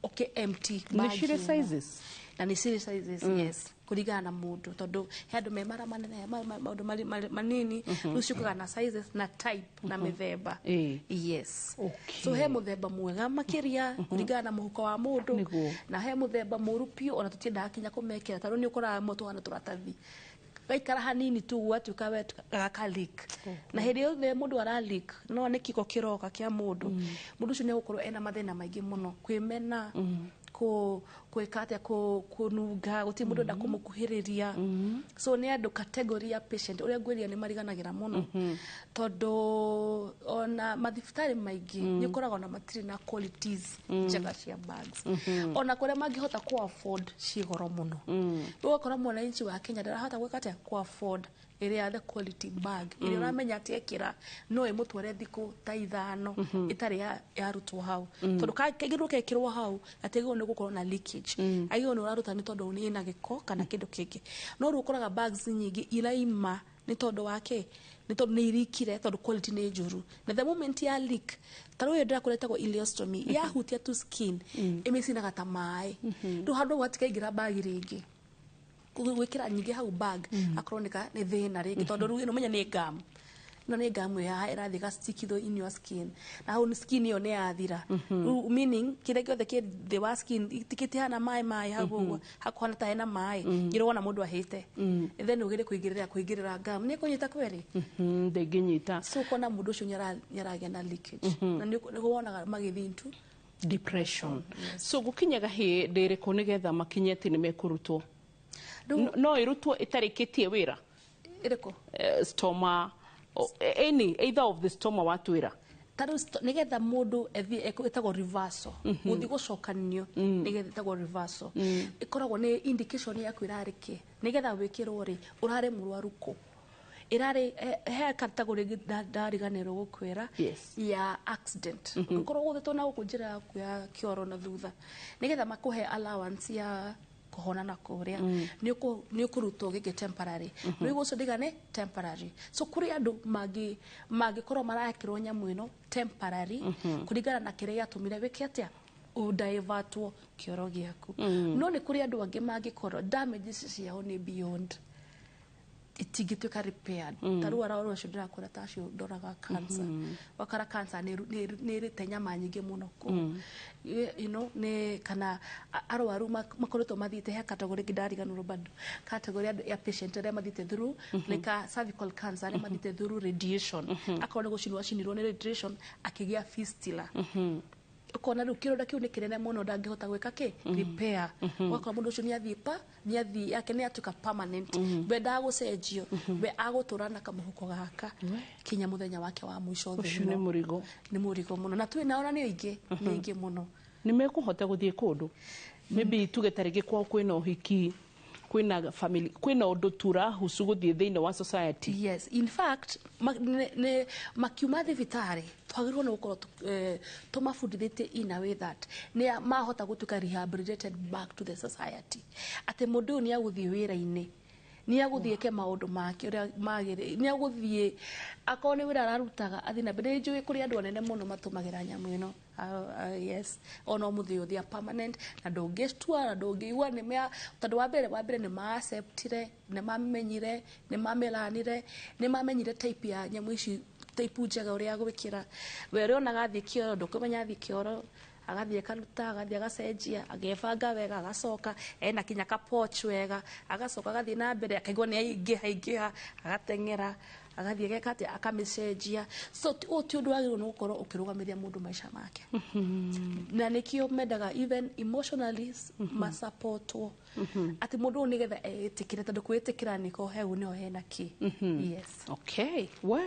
okay empty bag.
Ni shire sizes
na ni serious sizes yes kurigana na mundu tondu handu me mara manene maundu manini rucukaga na sizes na type na mithemba yes so he muthemba mwega makiria kurigana na muhuko wa mundu na he muthemba murupio ona tutienda kinya kumekera tondu ni ukora moto wana turatathi gaikara hanini tu watu kawe gaka leak na hindi yothe mundu ara leak no ni kiko kiroka kia mundu mundu ucio ni gukorwo ena mathina maingi muno kwimena kwikate kununga guti mundu nda kumukuhiriria so ni andu category ya patient uria ngwiria ni mariganagira muno tondu ona mathibitari maingi ni koragwo na matiri na qualities njega cia bags ona kuria mangihota ku afford cigoro muno ugakora mwana inchi wa Kenya ndarahota gwikate ku afford area the quality bag ire uramenya ati ekira no imutware thiku ta 5 itari ya rutwo hau tondu kaigirwo kekirwo hau ategwo ni gukorwo na leakage aigwo ni uraruta ni tondu ni ina giko kana kindu kingi no rukoraga bags nyingi iraima ni tondu wake ni tondu ni irikire tondu quality ni njuru na the moment ya leak taru yo ndira kuretagwo ileostomy ya hutia tu skin imesina gata mai ndu handu watikaigira bag ringi gwikira nyingi hau bag akronika ni thina ringi tondu rugi no menya ni gum no ni gum ya irathi ga stick in your skin na hau skin yo ni yathira meaning kire giothe ki the wa skin tikite hana mai hau hakwana ta ena mai irona mundu ahite then ugire kuigirira gum ni kunyita kweri
ndeginyita
so kona mundu ucio nyaragia na leakage na ni wonaga magithintu
depression so gukinyaga he ndire ko nigetha makinyete ni mekurutwo no irutwo itarikitie wira
iriko
stoma any either of the stoma watwira
taru nigetha mundu etagwo reversal uthi gucokanio nigetha etagwo reversal ikoragwo ni indication ya kwirarike nigetha wikirwo ri urare murwaruko irare he category ndariganero gukwira ya accident ikoragwo guthetwo na gukunjira ya kioro na thutha nigetha makuhe allowance ya kuhona na kuria ni kurutwo gike temporary ni guco digane temporary so kuri andu magi korwo marakirwo nyamu ino temporary kurigana na kiria yatumire wiki atia udaivatwo kioro giaku no ni kuri andu angi magi korwo damages ciao ni beyond itigituka repaired taru araoro shudira kura tasho doraga cancer wakara cancer ni ritenya manyingi muno ko you know ne kana arwaru makoretwo mathite he category ngidariganuro bado category ya patient area mathite through like cervical cancer ne mathite through radiation akone gucinirwo ni radiation akigia fistula ukona rukiroda kiu ni kirene muno ndangihota gwika ki repair wakora mundu ucio ni athi yake ni atuka permanent we ndagucenjio we aguturana kamuhuko gaka kinya muthenya wake wa mwisho
ucio ni murigo
muno na twi naona ni ingi muno
ni mekuhota guthie kundu maybe tugetarige kwa kwina uhiki kwina family kwina undu tura husu guthie thiini wa society
yes in fact makiuma thibitari twagirwo ni gukorwo tumabundithĩtie in a way that ni mahota gutuka rehabilitated back to the society ati mundu ni aguthie wira-ini ni aguthie ke maundu make uria magire ni aguthie akone wira ararutaga athina mbere njui kuri andu anene muno matumagira nyamu ino yes ono muthio thia permanent na ndungistua na ndungiigua ni mea tondu wa mbere ni ma acceptire ni mamenyire ni mamelanire ni mamenyire type ya nyamu ici type njega uria gwikira we ri ona gathie kioro ndukumenya athie kioro agathie karuta agathie agacenjia agefanga wega agacoka ena kinya ka pouch wega agacoka agathie na mbere akaigua ni aingiha agatengera agathie gekati akamicenjia so ti undu wagirwo no gukorwo ukirugamiria mundu maisha make na nikio mendaga even emotionally masupportwo ati mundu ni getha etikire tondu kwitikira niko heu ni ohena ki yes
okay we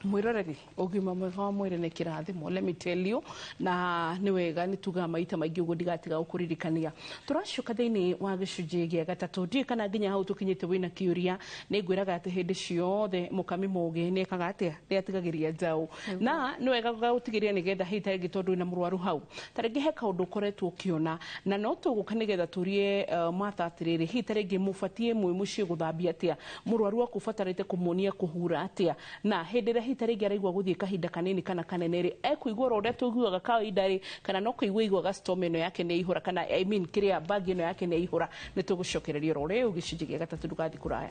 mwiroreri ugima mwega wa mwiri ni kirathimo let me tell you na ni wega ni tuga maita maingi ugo ndigatiga ukuririkania turacoka thiini wa gicunji gia gatatu ndi kana nginya hau tukinyite wina kiuria ni ngwiraga ati hindi ciothe mukami muge ne kaga atia ri atigagiria njau na no wega gutigiria nigetha hita rigi tondu na murwaru hau tarigi he kaundu koretwo kiona na no tuguka nigetha turie Martha atiriri hita rigi mufatie mwe mucie guthambia atia murwaru akubatarite kumuonia kuhura atia na hindira hita rigi araigwa guthie kahinda kanini kana kaneneri ekuigwa ronde tuguaga kawaida ri kana no kuigwa ga storm ino yake ne ihura kana I mean kiria bag ino yake ne ihura ni tugucokereria rore ugicinji gia gatatu ndugathi kuraya.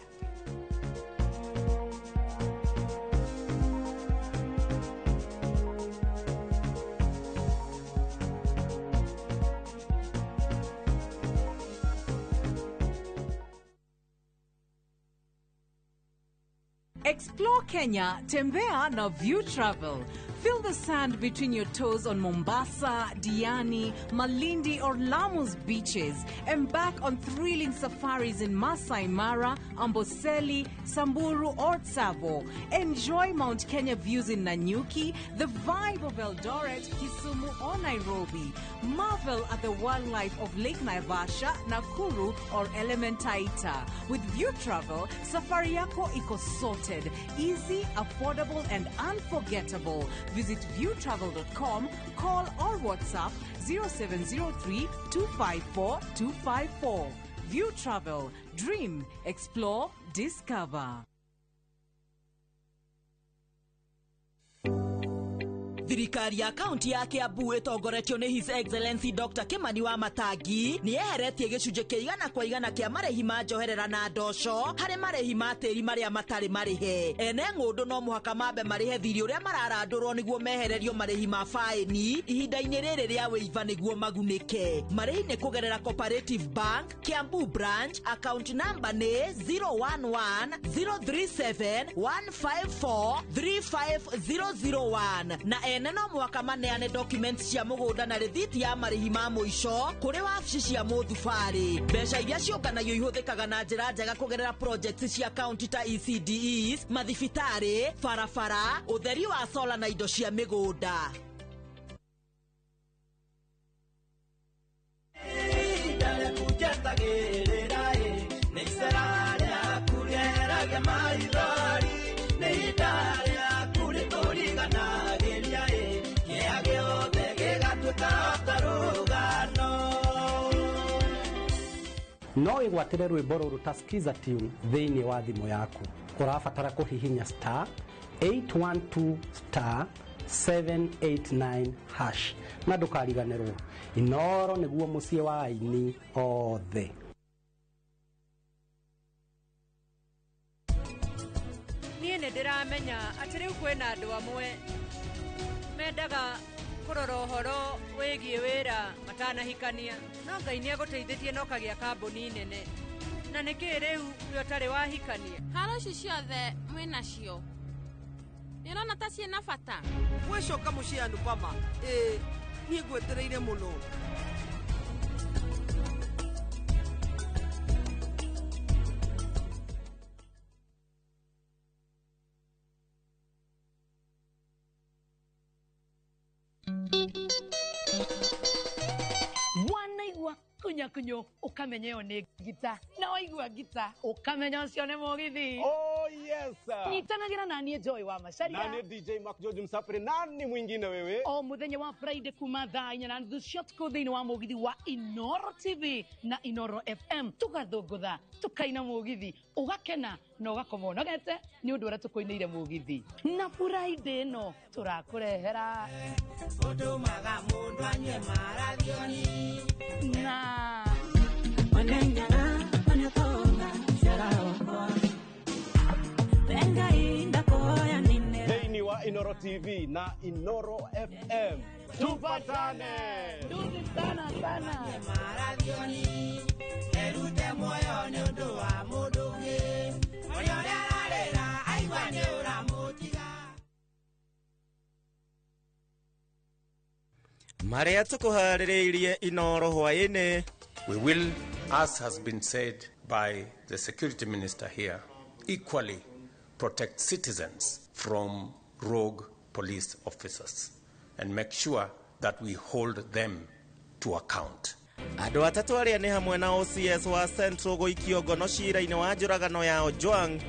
Explore Kenya, tembea na View Travel. Feel the sand between your toes on Mombasa, Diani, Malindi or Lamu's beaches. Embark on thrilling safaris in Masai Mara, Amboseli, Samburu or Tsavo. Enjoy Mount Kenya views in Nanyuki, the vibe of Eldoret, Kisumu or Nairobi. Marvel at the wildlife of Lake Naivasha, Nakuru or Elementaita. With View Travel, safari yako iko sorted, easy, affordable and unforgettable. Visit viewtravel.com, call or WhatsApp 0703 254 254. View Travel. Dream, explore, discover.
Thirikari ya kaunti ya Kiambu itongoretio ni His Excellency Dr. Kimani Wamatangi ni eheretie gicunje kia 100% kia marehi ma njoherera na ndosho hari marehi ma tiri maria matari marihe ene ngundu no muhaka mambe marihe thiri uria mararandurwo niguo mehererio marehi ma faini ihinda-ini riri ria wiva niguo magunike marehi ni kugerera Cooperative Bank Kiambu branch account number ni 011-037-154-35001 na ene no mwaka maneane documents cia mugunda na rithiti ya marihi ma muico kuri wabici cia muthubari mbeca iria ciũnganagio ihuthikaga na njĩra njega kugerera projects cia county ta ECDEs mathibitari barabara utheri wa solar na indo cia migunda.
No igwatire rwimbo ruru taskiza tune thiini wa thimu yaku urabatara kuhihinya *812*789# na ndukariganirwo Inoro niguo mucie wa aini othe.
Nie ne ndiramenya ati riu kwina andu amwe mendaga kurora horo wigie wira matanahikania no Ngai ni aguteithitie no kagia kambuni nene na niki riu wi utari wahikania
haro ciothe mwina cio nirona ta ciena bata
gwicoka mucie andu pama ni ngwetereire muno
kunyo ukamenyeo ni gita na waigua gita ukamenya ucio ni mugithi.
Oh yes sir.
Nitanagira nani Joy wa Macharia
nani DJ Mark George Msafiri nani mwingine wewe
o muthenya wa Friday kuma thaa 4 na nuthu cia tuko thiini wa mugithi wa Inoro TV na Inoro FM tugathungutha tukaina mugithi ugakena no gakoma nogete ni undu ura tukoineire mugithi na Friday no turakurehera
utumaga mundu anywe maradioni
na
onengana onatonga sharao venga inda koya nine
Deni wa Inoro TV na Inoro FM tupatane
ndugu sana
maradioni erute moyo ni undu wa mudugi onyorera aigwane uramutiga
Maria tukuhaririirie Inoro hwaini.
We will, as has been said by the security minister here, equally protect citizens from rogue police officers and make sure that we hold them to account.
Andu atatu aria ni hamwe na OCS wa Central guikio ngono cira-ini wa njuragano ya Ojwang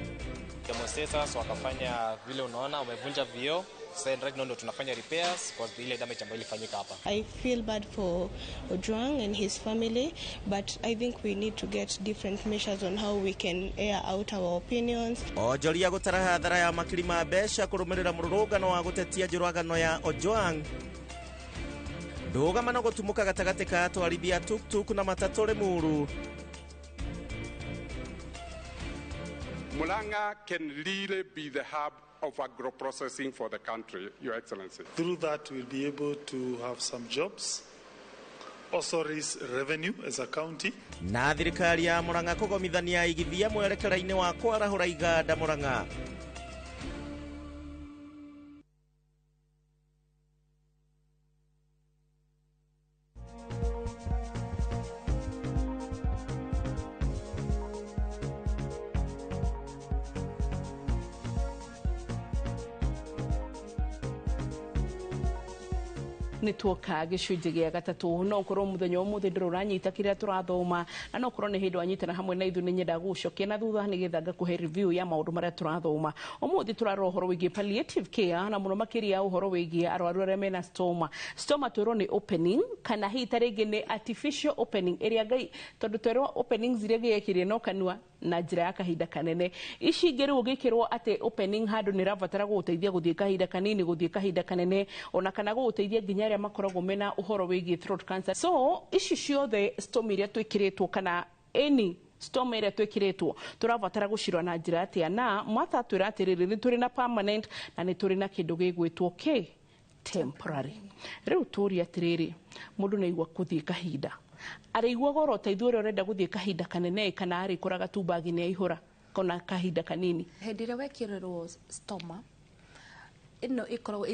demonstrators wakafanya vile unaona wamevunja vioo. Sasa right now ndo tunafanya repairs kwa ile damage ambayo ilifanyika hapa.
I feel bad for Ojwang and his family, but I think we need to get different measures on how we can air out our opinions.
Ojoria gutara hathara ya makiri ma mbeca kurumirira mururungano wa gutetia njuragano ya Ojwang. Ndugamano gutumuka gatagati ka atwarithia tuktuk na matatu Limuru.
Murang'a can really be the hub of agro-processing for the country, Your Excellency.
Through that, we'll be able to have some jobs, also raise revenue as a county.
Na thirikari ya Murang'a kugomithania igithia mwerekera-ini wa kwarahura iganda Murang'a.
nä tuoka gä cunjä gä a gatatå no korwo må thenya å må thä ndä rä å kä rä a tå rathoma na no korwo nä hä ndä wanyitana hamwe na ithu nä nyenda gå cokia na thutha nä getha ngakå he review ya maå ndå marä a tå rathoma å må thä tå rarora å horo wä giä palliative care na må no makä ria å horo wä giä arwaru arä a mena stoma twä rwo nä opening kana hihi ta rä ngä nä artificial opening ä rä a ngai tondå twerwo openings iria gä ekä rie no kanua na njira ya kahinda kanene ici ingä rä u gä kä rwo atä opening handå nä rabatara gå gå teithia gå thiä kahinda kanini gå thiä kahinda kanene ona kana gå gå teithia nginya arä a makoragwo mena å horo wä giä throat cancer so ici ciothe stoma iria twä kä rä two kana any stoma iria twä kä rä two tå rabatara gå cirwa na njä ra atä a na mwatha twä ra atä rä rä nä tå rä na permanent na nä tå rä na kä ndå gä gwä two temporary rä u tå ria atä rä rä må ndå nä aigua kå thiä kahinda araigua goro teithio ũrĩa ũrenda gũthiĩ kahinda kanene kana arĩkoraga tu bagi nĩ aihũra kana kahinda kanini
hĩndĩ ĩrĩa wekĩrĩrwo stoma ĩno ĩkoragwo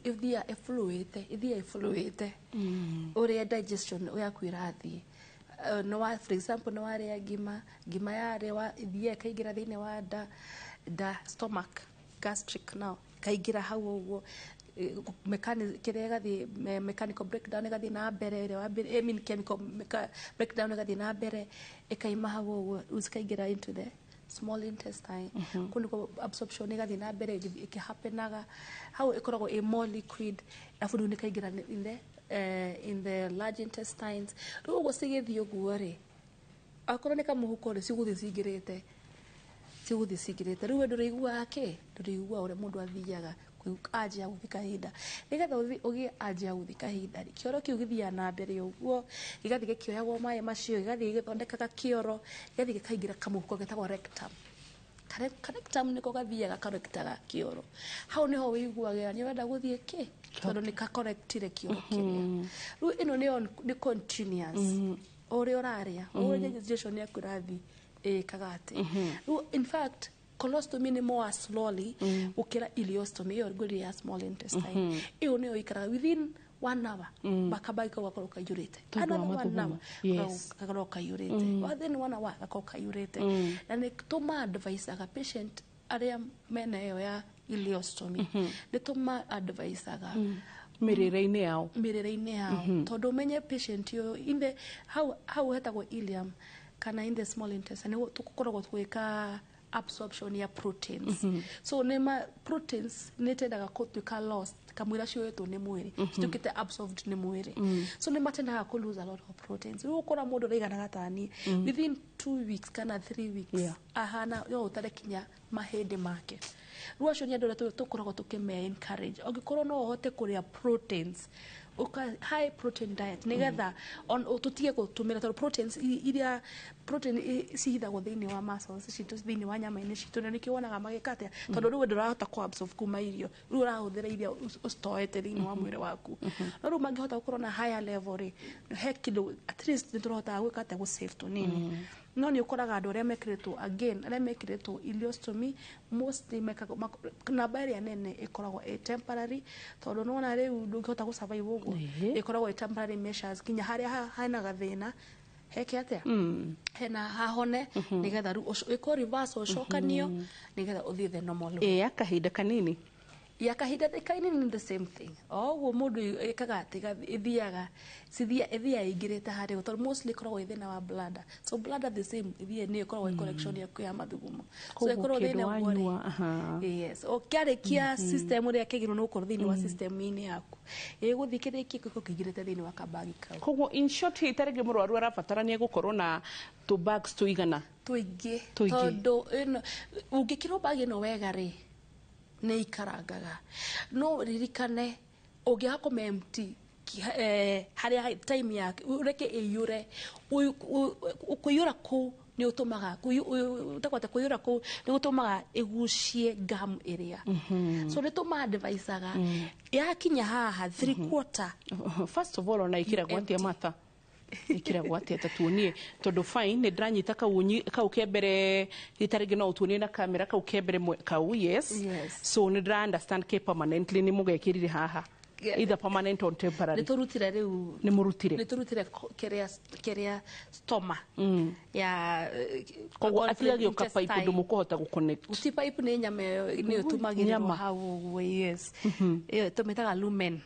ĩthiaga ĩfluĩte ũrĩa digestion yaku ĩrathiĩ for example nĩ warĩa ngima yarĩa ithiaga ĩkaingĩra thĩinĩ wa nda stomach gastric now ĩkaingĩra hau ũguo mechanical breakdown ĩgathiĩ na mbere chemical breakdown ĩgathiĩ na mbere ĩkaima hau ũguo ikaingĩra into the small intestine kũu nĩkuo absorption ĩgathiĩ na mbere ĩkĩhapenaga hau ĩkoragwo ĩ more liquid arabu rĩu nĩkaingĩra in the large intestines rĩu ũguo cigĩthiĩ ũguo-rĩ akorwo nĩ kamũhuko rĩ cigũthiĩ cingĩrĩte rĩu ndũrĩiguaga ndũrĩiguaga ũrĩa mũndũ athiaga aja ya gũthika kahinda nigetha ũgĩe aja ya gũthika kahinda kĩoro kĩu gĩthiaga na mbere ũguo gĩgathiĩ gĩkĩoyagwo maĩ macio gĩgathiĩ gĩthondekaga kĩoro gĩgathiĩ gĩkaingĩra kamũhuko getagwo rectum rectum nĩko gathiaga karektaga kĩoro hau nĩho wĩiguagĩra nĩ ũrenda gũthiĩ tondũ nĩ kakorektire kĩoro kĩrĩa rĩu ĩno nĩ continuous ũrĩa ũrarĩa ũrĩa digestion yaku ĩrathiĩ ĩkaga atĩ rĩu in fact colostomy nĩ more slowly gũkĩra ileostomy ĩyo ngũrĩ ya small intestine ĩyo nĩyo ĩikaraga within 1 hour bakabagi gakorwo kaiyũrĩte gakorwo kaiyũrĩte within 1 hour gakorwo kaiyũrĩte na nĩ tũma advice patient arĩa mena ĩyo ya ileostomy nĩ tũma advice
mĩrĩre-inĩ yao
tondũ ũmenye patient ũyũ hau hetagwo ileum kana in the small intestine tũkoragwo twĩka absorption ya proteins so nema proteins nitendaga kutuika lost kamwira cioetwo ni mwiri citukite absorbed ni mwiri so nema tendaga ku lose a lot of proteins rĩu ukora mundu raigana gatani within 2 weeks kana 3 weeks ahana yo utarekinya mahĩndĩ make rĩu acio nĩ andũ arĩa tũkoragwo tũkĩme encourage angĩkorwo no ũhote kũrĩa proteins high protein diet nigetha tutige gũtũmĩra tondũ proteins iria protein cihithagwo thĩinĩ wa muscles citũ thĩinĩ wa nyama-inĩ citũ na nĩkĩo wonaga magĩka atĩa tondũ rĩu ndũrahota ku absorb kuma irio rĩu ũrahũthĩra iria ũcitoete thĩinĩ wa mwĩrĩ waku no rĩu mangĩhota gũkorwo na higher level rĩ he kĩndũ at least nĩ tũrahotaga gwĩka atĩa gũ save tũnini no nĩ ũkoraga andũ arĩa mekĩrĩtwo again arĩa mekĩrĩtwo ileostomy mostly namba ĩrĩa nene ĩkoragwo ĩ temporary tondũ nĩwona rĩu ndũngĩhota gũ survive ũguo ĩkoragwo ĩ temporary measures kinya harĩa hena gathĩna heke atĩa hena hahone nĩgetha rĩu ĩkorwo reverse ũcokanio nĩgetha ũthiĩ the normal
kahinda kanini
ya kahinda kaini ni the same thing oguo mundu ekaga atiga ithiaga ithia ingirite hari utor mostly koragwo ithina wa bladder so bladder the same ithia ni koragwo collection ya kuya mathugumo so ikorwo thina wa yes o kiarekia system ria kigiro no korwo thini wa system ini yaku iguthikirikia kiko kigirite thini wa kabagi kau
koguo in short itarege murwaru arabatarania gukorwo na two bags tuigana
tuingi tondu ungikiro bagi no wega ri ne ikarangaga no ririkane ungiha empty haria time yake ureke iyure ukuyura ku ni utumaga utakwata kuyura ku ni utumaga igucie gum area so ni tuma advisaga yakinya haha 3/4
first of all ona ikira gwatia mata ikira gwatia tatuonie tondu fine ni dranyita kau kembere itarige no utuonie na kamera kau kembere kau yes so ni dra understand ke permanently ni mugekirire haha either permanent or temporary
niturutire riu
ni murutire
niturutire keria stoma ya
koguo atigagio ka pipe ndu mukohota guconnect
uti pipe ni nyame ni utumagirwo hau yes tumetaga lumen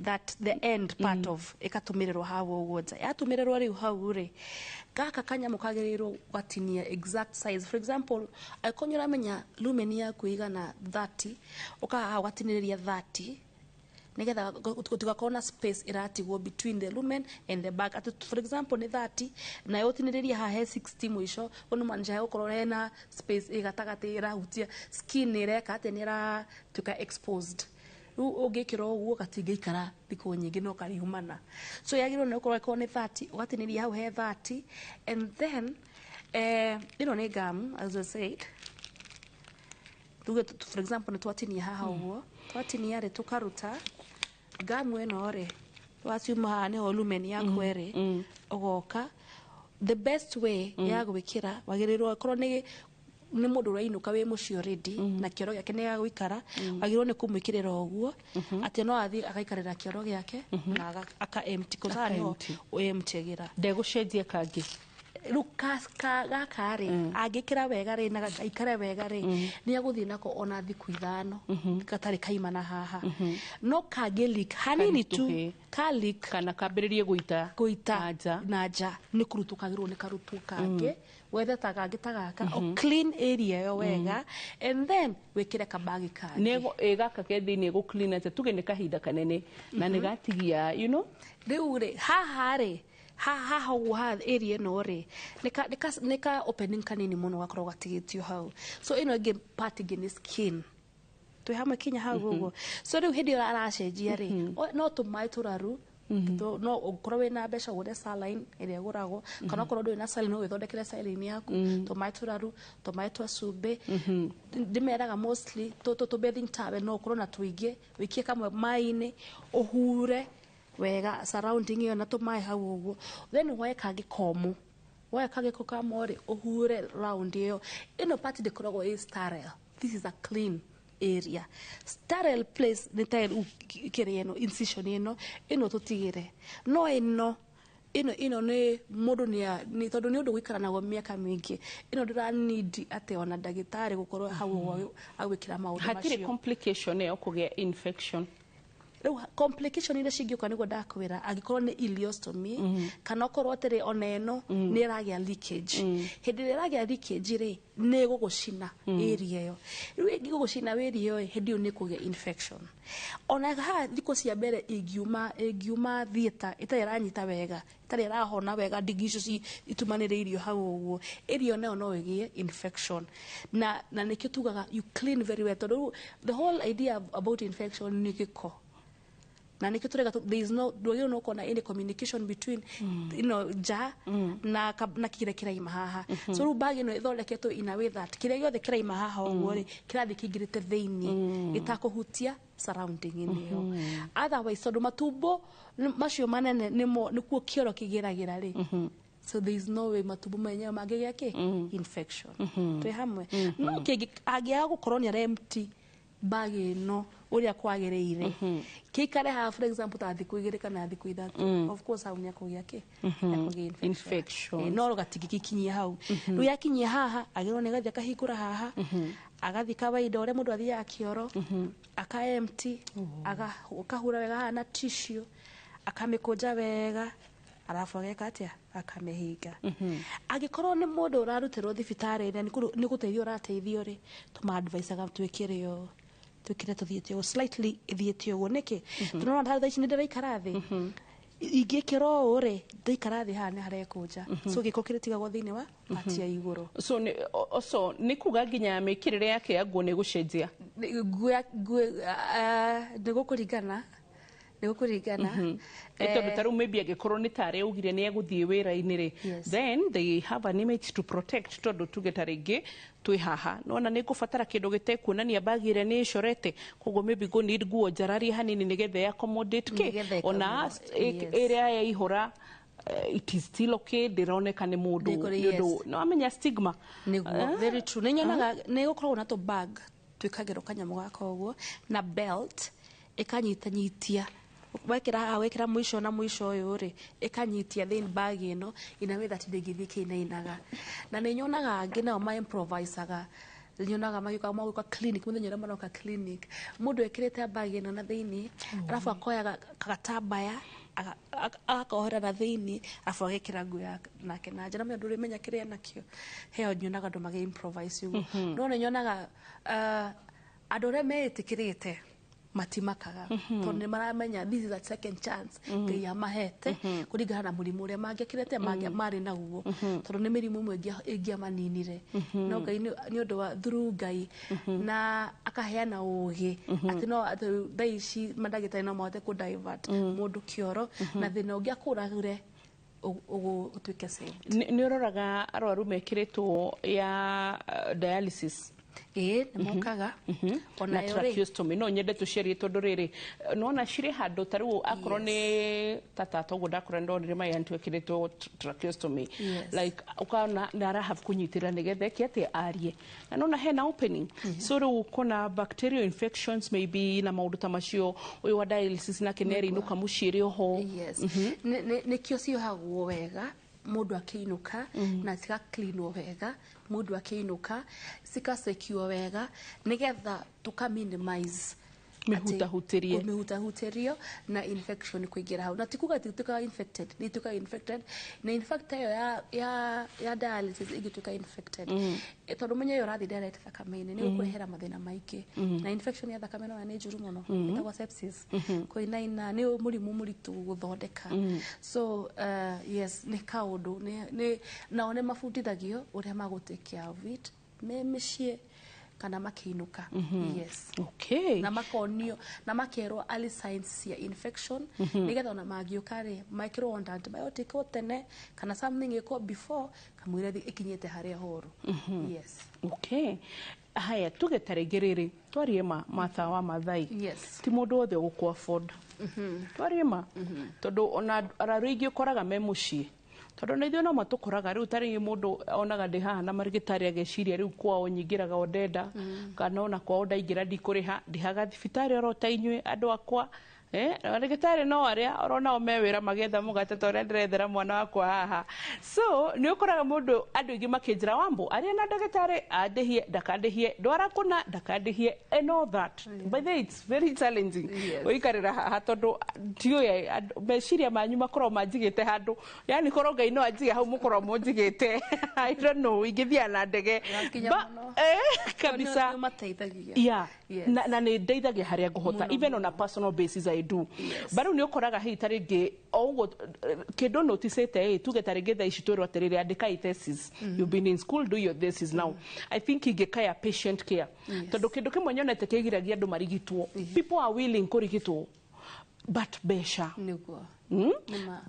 that the end part of ikatumirerwo hau ugonza yatumirerwo riu hau ri gaka kanyamo kagerirwo gatinia exact size for example akonyora menya lumen yaku igana 30 ukaha gatiniria 30 nigetha tugakorwo space iratigwo between the lumen and the bag for example ni 30 na yotiniriria hahe 60 mwisho ono manja gukorwo hena space igatagati irahutia skin ireka ati ni ra tuka exposed ugikira uguo gatingeikara thiko nyingi no karihumana so yagirwo no gukorwo ni 30 ugatiniria hau he 30 and then ni gum as I said for example ni twatinia haha uguo twatinia ri tukaruta gamu eno ri wasiuma haha niho lumen yaku eri ugoka the best way ya gwikira wagirirwo korwo ni mundu urainuka wi mucio ready na kioro giake ni ya gwikara wagirwo ni kumwikirira uguo ati no athi agaikarira kioro giake na aka empty kozano o empty
ndegucenjia kangi
gaka ri angikira wega ri na gaikare wega ri ni aguthii nako ona thiku 5 gatari kaimana haha no kagelik hanini tu kalik
kana kambiririe guita
naja ni kurutukagirwo ni karutukange wethe tagagitagaka o clean area yo wega and then wekire kabagi kange
nego egaka ke thini go clean ate tuge ni kahinda kanene na ni gatigia you know
riu ri haha ri haha area no ri nika opening kanini muno gakorwo gatigitio hau so ino ge part ge skin to hamwe kinya hau uguo so riu hindi aracenjia ri no tumai turaru no ukorwo wina mbeca gure saline iria guragwo kana ukorwo ndui na saline no withondekere saline yaku tumai turaru tumai twa cumbi ndimeraga mostly to bathing towel no ukorwo na tuingi wikie kamwe mai-ini uhure wega surrounding yo na tumai hau uguo then woe kangi komu woe kangi kokamori uhure round yo ino part de korogwo is sterile this is a clean area sterile place the time kireno incision ino tutigire no ino ni mundu ni tondu ni undu gwikara nago miaka mingi ino ndira need ate ona dagitari gukorwo hau agwikira maundu macio
hatire complication yo kugia infection
complication ile cingioka nigo ndakwira agikorwo ni ileostomy kana okorwo atiri oneno ni iragia leakage hindi iragia leakage ri ni gugucina area yo riu gugucina area yo hindi ni kugia infection ona ha thiko cia mbere ingiuma theater itaranyita wega itari rahona wega digicio itumaniriirio hau uguo area nayo no igie infection na nikio tugaga you clean very well tondu the whole idea about infection ni giko na nikio turega there is no kona any communication between na kire kiraima haha so ru bag no ithondeketwo in a way that kire giothe kiraima haha uguo ri kirathi kingirite theini itakuhutia surrounding inio otherwise tondu matumbo macio manene nikuo kioro kigiragira ri so there is no way matumbo menyewe magigia ki infection twe hamwe no kingi agia gukorwo ni empty bag no uria kwagereire kikare ha for example ta thiku igire kana thiku ithatu of course hau ni akugia ki
infection
no gatigiki kinyia hau ru yakinyia haha agirwo ni gathia kahingura haha agathi kawaida ore mundu athia kioro aka empty akahura wega hana tissue akamikuja wega arafu ageka atia akamehinga agikorwo ni mundu urarutirwo thibitari ni guteithio urateithio ri tuma advice aga twikire yo twikire tuthiete slightly ithiete uguo niki tunona tha ici ni ndiraikara thi ingikiro uri ndikara thi hana harekuja so gikokire tigagwo thini wa pati ya iguru
so ni kuga nginya mikirire yake ya nguo ni gucenjia
ni gukuringana
tondu taru maybe agikorwo ni tare ugire ni eguthie wira-ini ri then they have an image to protect tondu tuge ta ringi twi haha nona ni ngubatara kindu gitekuonania bagi ire ni icorete koguo maybe go need nguo njararie hanini nigethe accommodate ke ona area ya ihura it is still okay ndironeka ni mundu no amenya stigma
niguo very true ninyonaga ni gukorwo na to bag twikagirwo kanyamu gaka uguo na belt ikanyitanyitia wekira mwisho na mwisho uyu ri ikanyitia then bag ino ina way that ndingithike inainaga na ninyonaga angi nao ma improvisaga nyonaga magika kwa clinic muthenya ria maroka clinic mundu ekirite bag ino na thini arafu akoya kagatambaya akaohera na thini arafu agekira nguo nake na njira mundu rimenya kiria nakio heo nyonaga andu magi improvise uguo no ninyonaga andu ria metikirite matimakaga tondu maramenya this is a second chance ngai amahete kuringana na murimu uria mangiakirete mari naguo tondu ni mirimu imwe ingiamaninire no ngai ni undu wa through ngai na akaheana ugi ati no thaici mandagitari no mahote ku divert mundu kioro na thina ungiakuragire utuike saved
ni uroraga arwaru mekiritwo ya dialysis
mokaga
ona tracheostomy no nyende tucerie tondu riri nona ciri handu tariu akorwo ni tata uguo ndakora ndonire mai antwekiritwo tracheostomy like ukana ndara have kunyitira nigethe kiate arie na nona hena opening so riu kuna bacterial infections maybe na maundu ta macio uyu wa dialysis na keneri inuka muciri oho
ni kio cio hagwo wega mundu akiinuka na tika clean wega mundu akiinuka sika secure wega nigetha tuka minimize mihutahutirio na infection kuingira hau na tikuga tuka infected ni tuka infected na infect yo ya dialysis igituka infected tondu menye yo rathi direct thakame-ini ni ukurehera mathina maingi na infection ya thakame no ni njuru muno itagwa sepsis koinaina ni murimu muritu guthondeka so yes ni kaundu ni na one mafundithagio uria magutikia of it memishie kana makiinuka yes
okay
na makonio na makero early signs ya infection nigetha ona magiukare micro antibiotic otene kana something iko before kamwire ikinyete haria horu yes
okay haya tugetarigiriri twarie matha wa mathai
yes
ti mundu othe gukwa afford twarie tondu ona araruigi ukoraga memuci tondu na ithuĩ no matukoraga riu tari mundu onaga ndi haha na marigitari ageciria riu kwao nyingiraga odenda kana ona kwao ndaingira ndikuriha ndihaga thibitari oro ta inyuĩ andu akwa marigitari no aria orona mewira magetha mugate toria ndirethera mwana wakwa haha so ni ukoraga mundu andu ingi makinjira wambu aria na ndagitari andihie ndakandihie ndwara kuna ndakandihie and all that by the it's very challenging uikarira haha tondu tiyo meciria manyu makorwo manjigite handu yani korwo ngai no anjige hau mukorwo munjigite I don't know ingithia na ndege kabisa
yeah
na ni ndeithagia haria nguhota even on a personal basis I do baru ni ukoraga hi taringi ogo kindo noticete tuge taringi tha ici twirwa atiriri andika thesis you've been in school do your thesis now I think ingekaya patient care tondu kindo kimwe nyonete kigiragia andu marigitwo people are willing kurigitwo but besha
niguo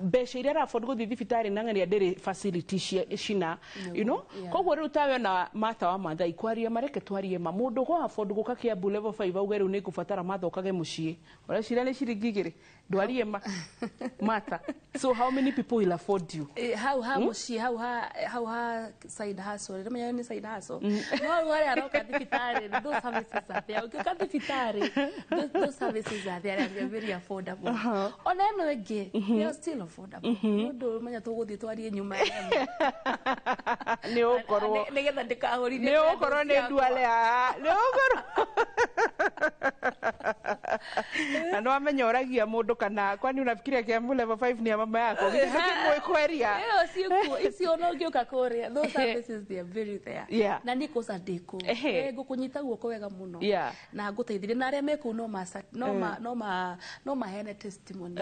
besha iria afford guthi thibitari nang'ania ndiri facility cina you know koguo riu tawe na matha wa mathai kwaria mareke twarie mundu go afford guka Kiambu level 5 auge riu ni ngubatara matha ukage mucii ora cira ni ciringi igiri Dwarie Martha. So how many people will afford you?
How side hustle. Let me side hustle. No worry, I don't get the those services are there. You can't the those services are there and they're very affordable. On any again, they are still affordable. You do manya to go to ari nyuma.
Ne okoro.
Nigga the kahori.
Ne okoro ne duale a. Ne okoro. Ano amenyoragia mundu kana kwani unafikiria kiambu level 5 ni mama yako ngikweria
isi onogioka korea those services they are very there na niko za deko gukunyita guoko wega muno na guteithire na aria meku no ma hene testimony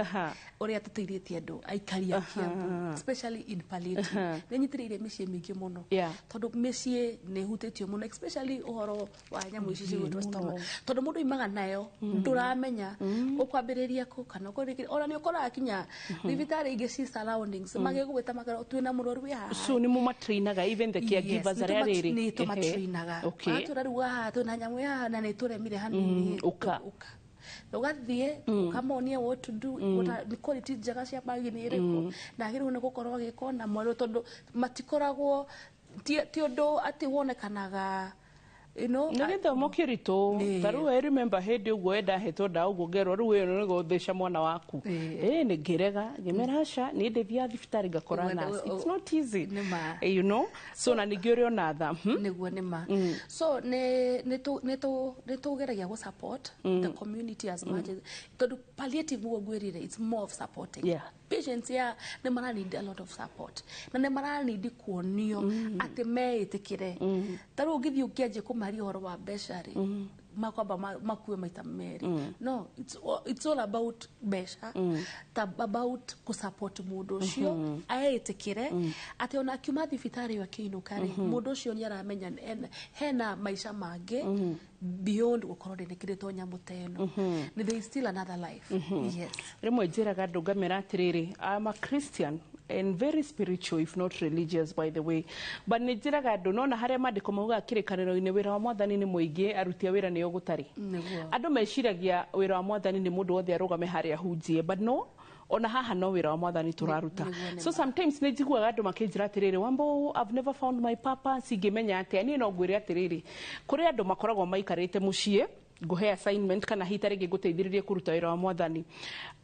uria tuteithietie andu aikaria Kiambu especially in palliative ni nyitiriire micii mingi muno tondu micii ni hutitio muno especially uhoro wa nyamu ici cigutwo stomach tondu mundu imaga nayo nduramenya ukwambiriria ku kana ona ni ukora akinya thibitari ingi ci surroundings magigwita magaro twina murwaru wi haha
so ni mu matrainaga even the caregivers are riri
ni to matrainaga aturaruga haha twina nyamu haha na ni turemire hanini uka ugathie ukamonia what to do what quality njega cia bagi ni iriko na giru ni gukorwo gikona mweru tondu matikoragwo ti undu ati wonekanaga you know
nigithomo kirito taru I remember hedi ugo enda heto da ugo gero ru we no thesha mwana waku ni ngirega ngemerasha ni ndevia thibitari gakora nas it's not easy you know so na nigiorio na tha
niguo nima so ne to geragia go support the community as much as to palliative wo gwirire it's more of supporting patients here ne mara need a lot of support na ne mara need kuonio ati meitikire taru ngithi ukiaje kumari horo wa beshari makwamba makuwe maita meri no it's all about besha about kusupport mundu ucio aetikire ati ona akiuma thibitari wa kiinukari mundu ucio ni aramenya hena maisha mange beyond gukorwo ndikiritwo nyamu teno there is still another life yes
rimwe njiraga ndungamira atiriri I'm a Christian and very spiritual if not religious by the way but nijiraga andu nona haria mandiko mauga kirikaniro-ini wira wa mwathani ni muingi arutia wira ni ogutari andu meciragia wira wa mwathani ni mundu wothe arugame haria hunjie but no ona haha no wira wa mwathani turaruta so sometimes nejiguaga andu makinjira atiriri wambo I've never found my purpose ingimenya atia ni no ngwire atiriri kuri andu makoragwo maikarite mucie nguhe assignment kana hitarege guteithiririe kuruta wira wa mwathani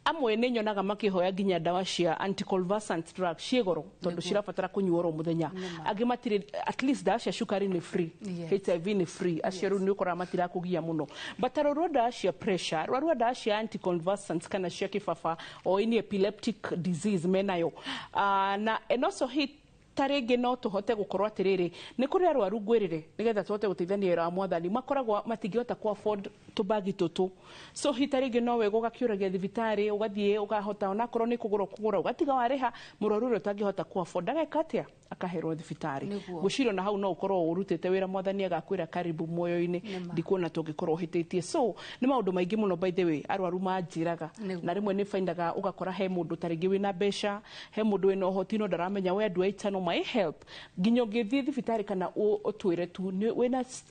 amwe ne nyonaga makihoya ginya dawa cia anticonvulsant drug ciegoro tondu cirabatara kunyuoro muthenya agimatire at least dawa cia shukari ni free HIV ni free aciaru ni ukora matira kugia muno batarorwa dawa cia pressure rwarwa dawa cia anticonvulsants kana cia kifafa o ini epileptic disease menayo na and also hit tarege no tuhote gukorwa atiriri ni kuri arwaru ngwirire nigetha tuhote guteithania wira wa mwathani makoragwo matingihota ku afford tubagi tutu so hitarege no wego gakiuragia thibitari ugathie ugahota ona korwo ni kugura ugatiga wariha murwaru ro tangihota ku afford agekatia akaherwo thibitari guciro na hau no ukorwo urutete wira mwathani agakwira karibu moyo-ini ndikuona tungikorwo hititie so ni maundu maingi muno by the way arwaru manjiraga na rimwe ni findaga ugakora he mundu taringi wina besha he mundu wina uhoti no ndaramenya we andu aita no my help ginyo ngithie thibitari kana utwire tu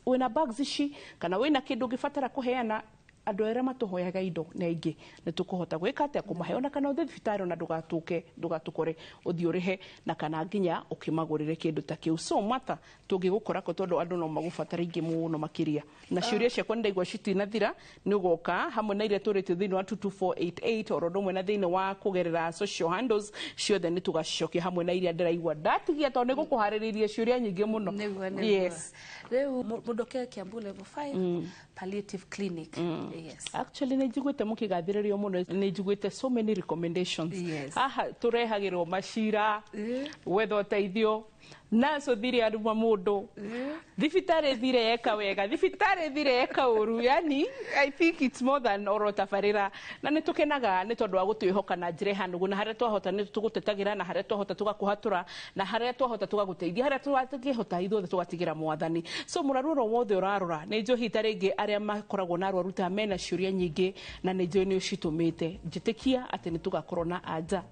wina bags ici kana wina kindu gifatara kuheana andu era matuhoyaga indo na ingi ni tukuhota gwika atia kumaheona kana uthi thibitari na ndugatukore uthiurihe na kana nginya ukimagurire kindu ta kiu so mata tungigukora ko tondu andu no magufatara ingi muno makiria na ciuria ciakwa ndaigwa citinathira ni ugoka hamwe na iria turitio thiini wa 22488 orodo mwe na thiini wa kugerera social handles ciothe ni tugacokia hamwe na iria ndiraigwa ndatigia tondu ni gukuhaririria ciuria nyingi muno yes
reu mundu Kiambu level 5 palliative clinic yes
actually nejiguite mukigathiririo muno nejiguite so many recommendations aha turehagirwo mashira wetho teithio naso thire andu mamundu thibitari thire eka wega thibitari thire eka uru yani I think it's more than orota farira na nitukenaga ni tondu wa gutwihoka na njire hanu na haria twahota ni tugutetagira na haria twahota tugakuhatura na haria twahota tugaguteithia haria twahota ithuothe tugatigira mwathani so muraruro wothe urarora ni njo hitaringi aria makoragwo na arwaru ta mena ciuria nyingi na ni njo ni ucitumite njitikia ati ni tugakorwo na anja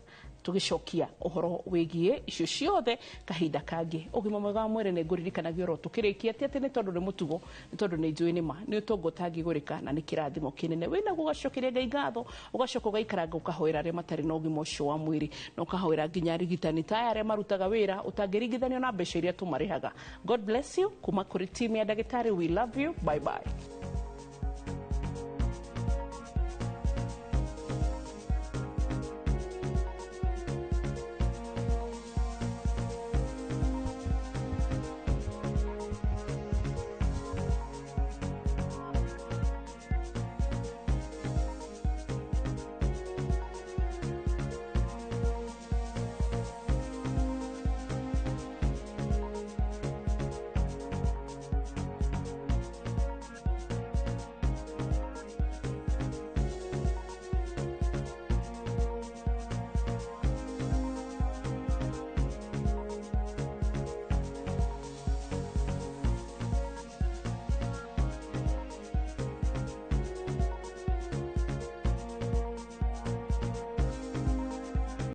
tugicokia uhoro wigie icio ciothe kahinda kangi ugima mwega wa mwere ne nguririkanagia ro tukirikia ati ni tondu ni mutugo ni tondu ni njui nima ni utongo tangigurika na ni kirathimo kinene wina gugacokeria Ngai ngatho ugacoka ugaikara ukahoera aria matari na ugima ucio wa mwiri na ukahoera nginya rigitani ta aria marutaga wira utangiringithanio na mbeca iria tumarihaga. God bless you kuma kuri team ya Ndagĩtarĩ. We love you. Bye bye.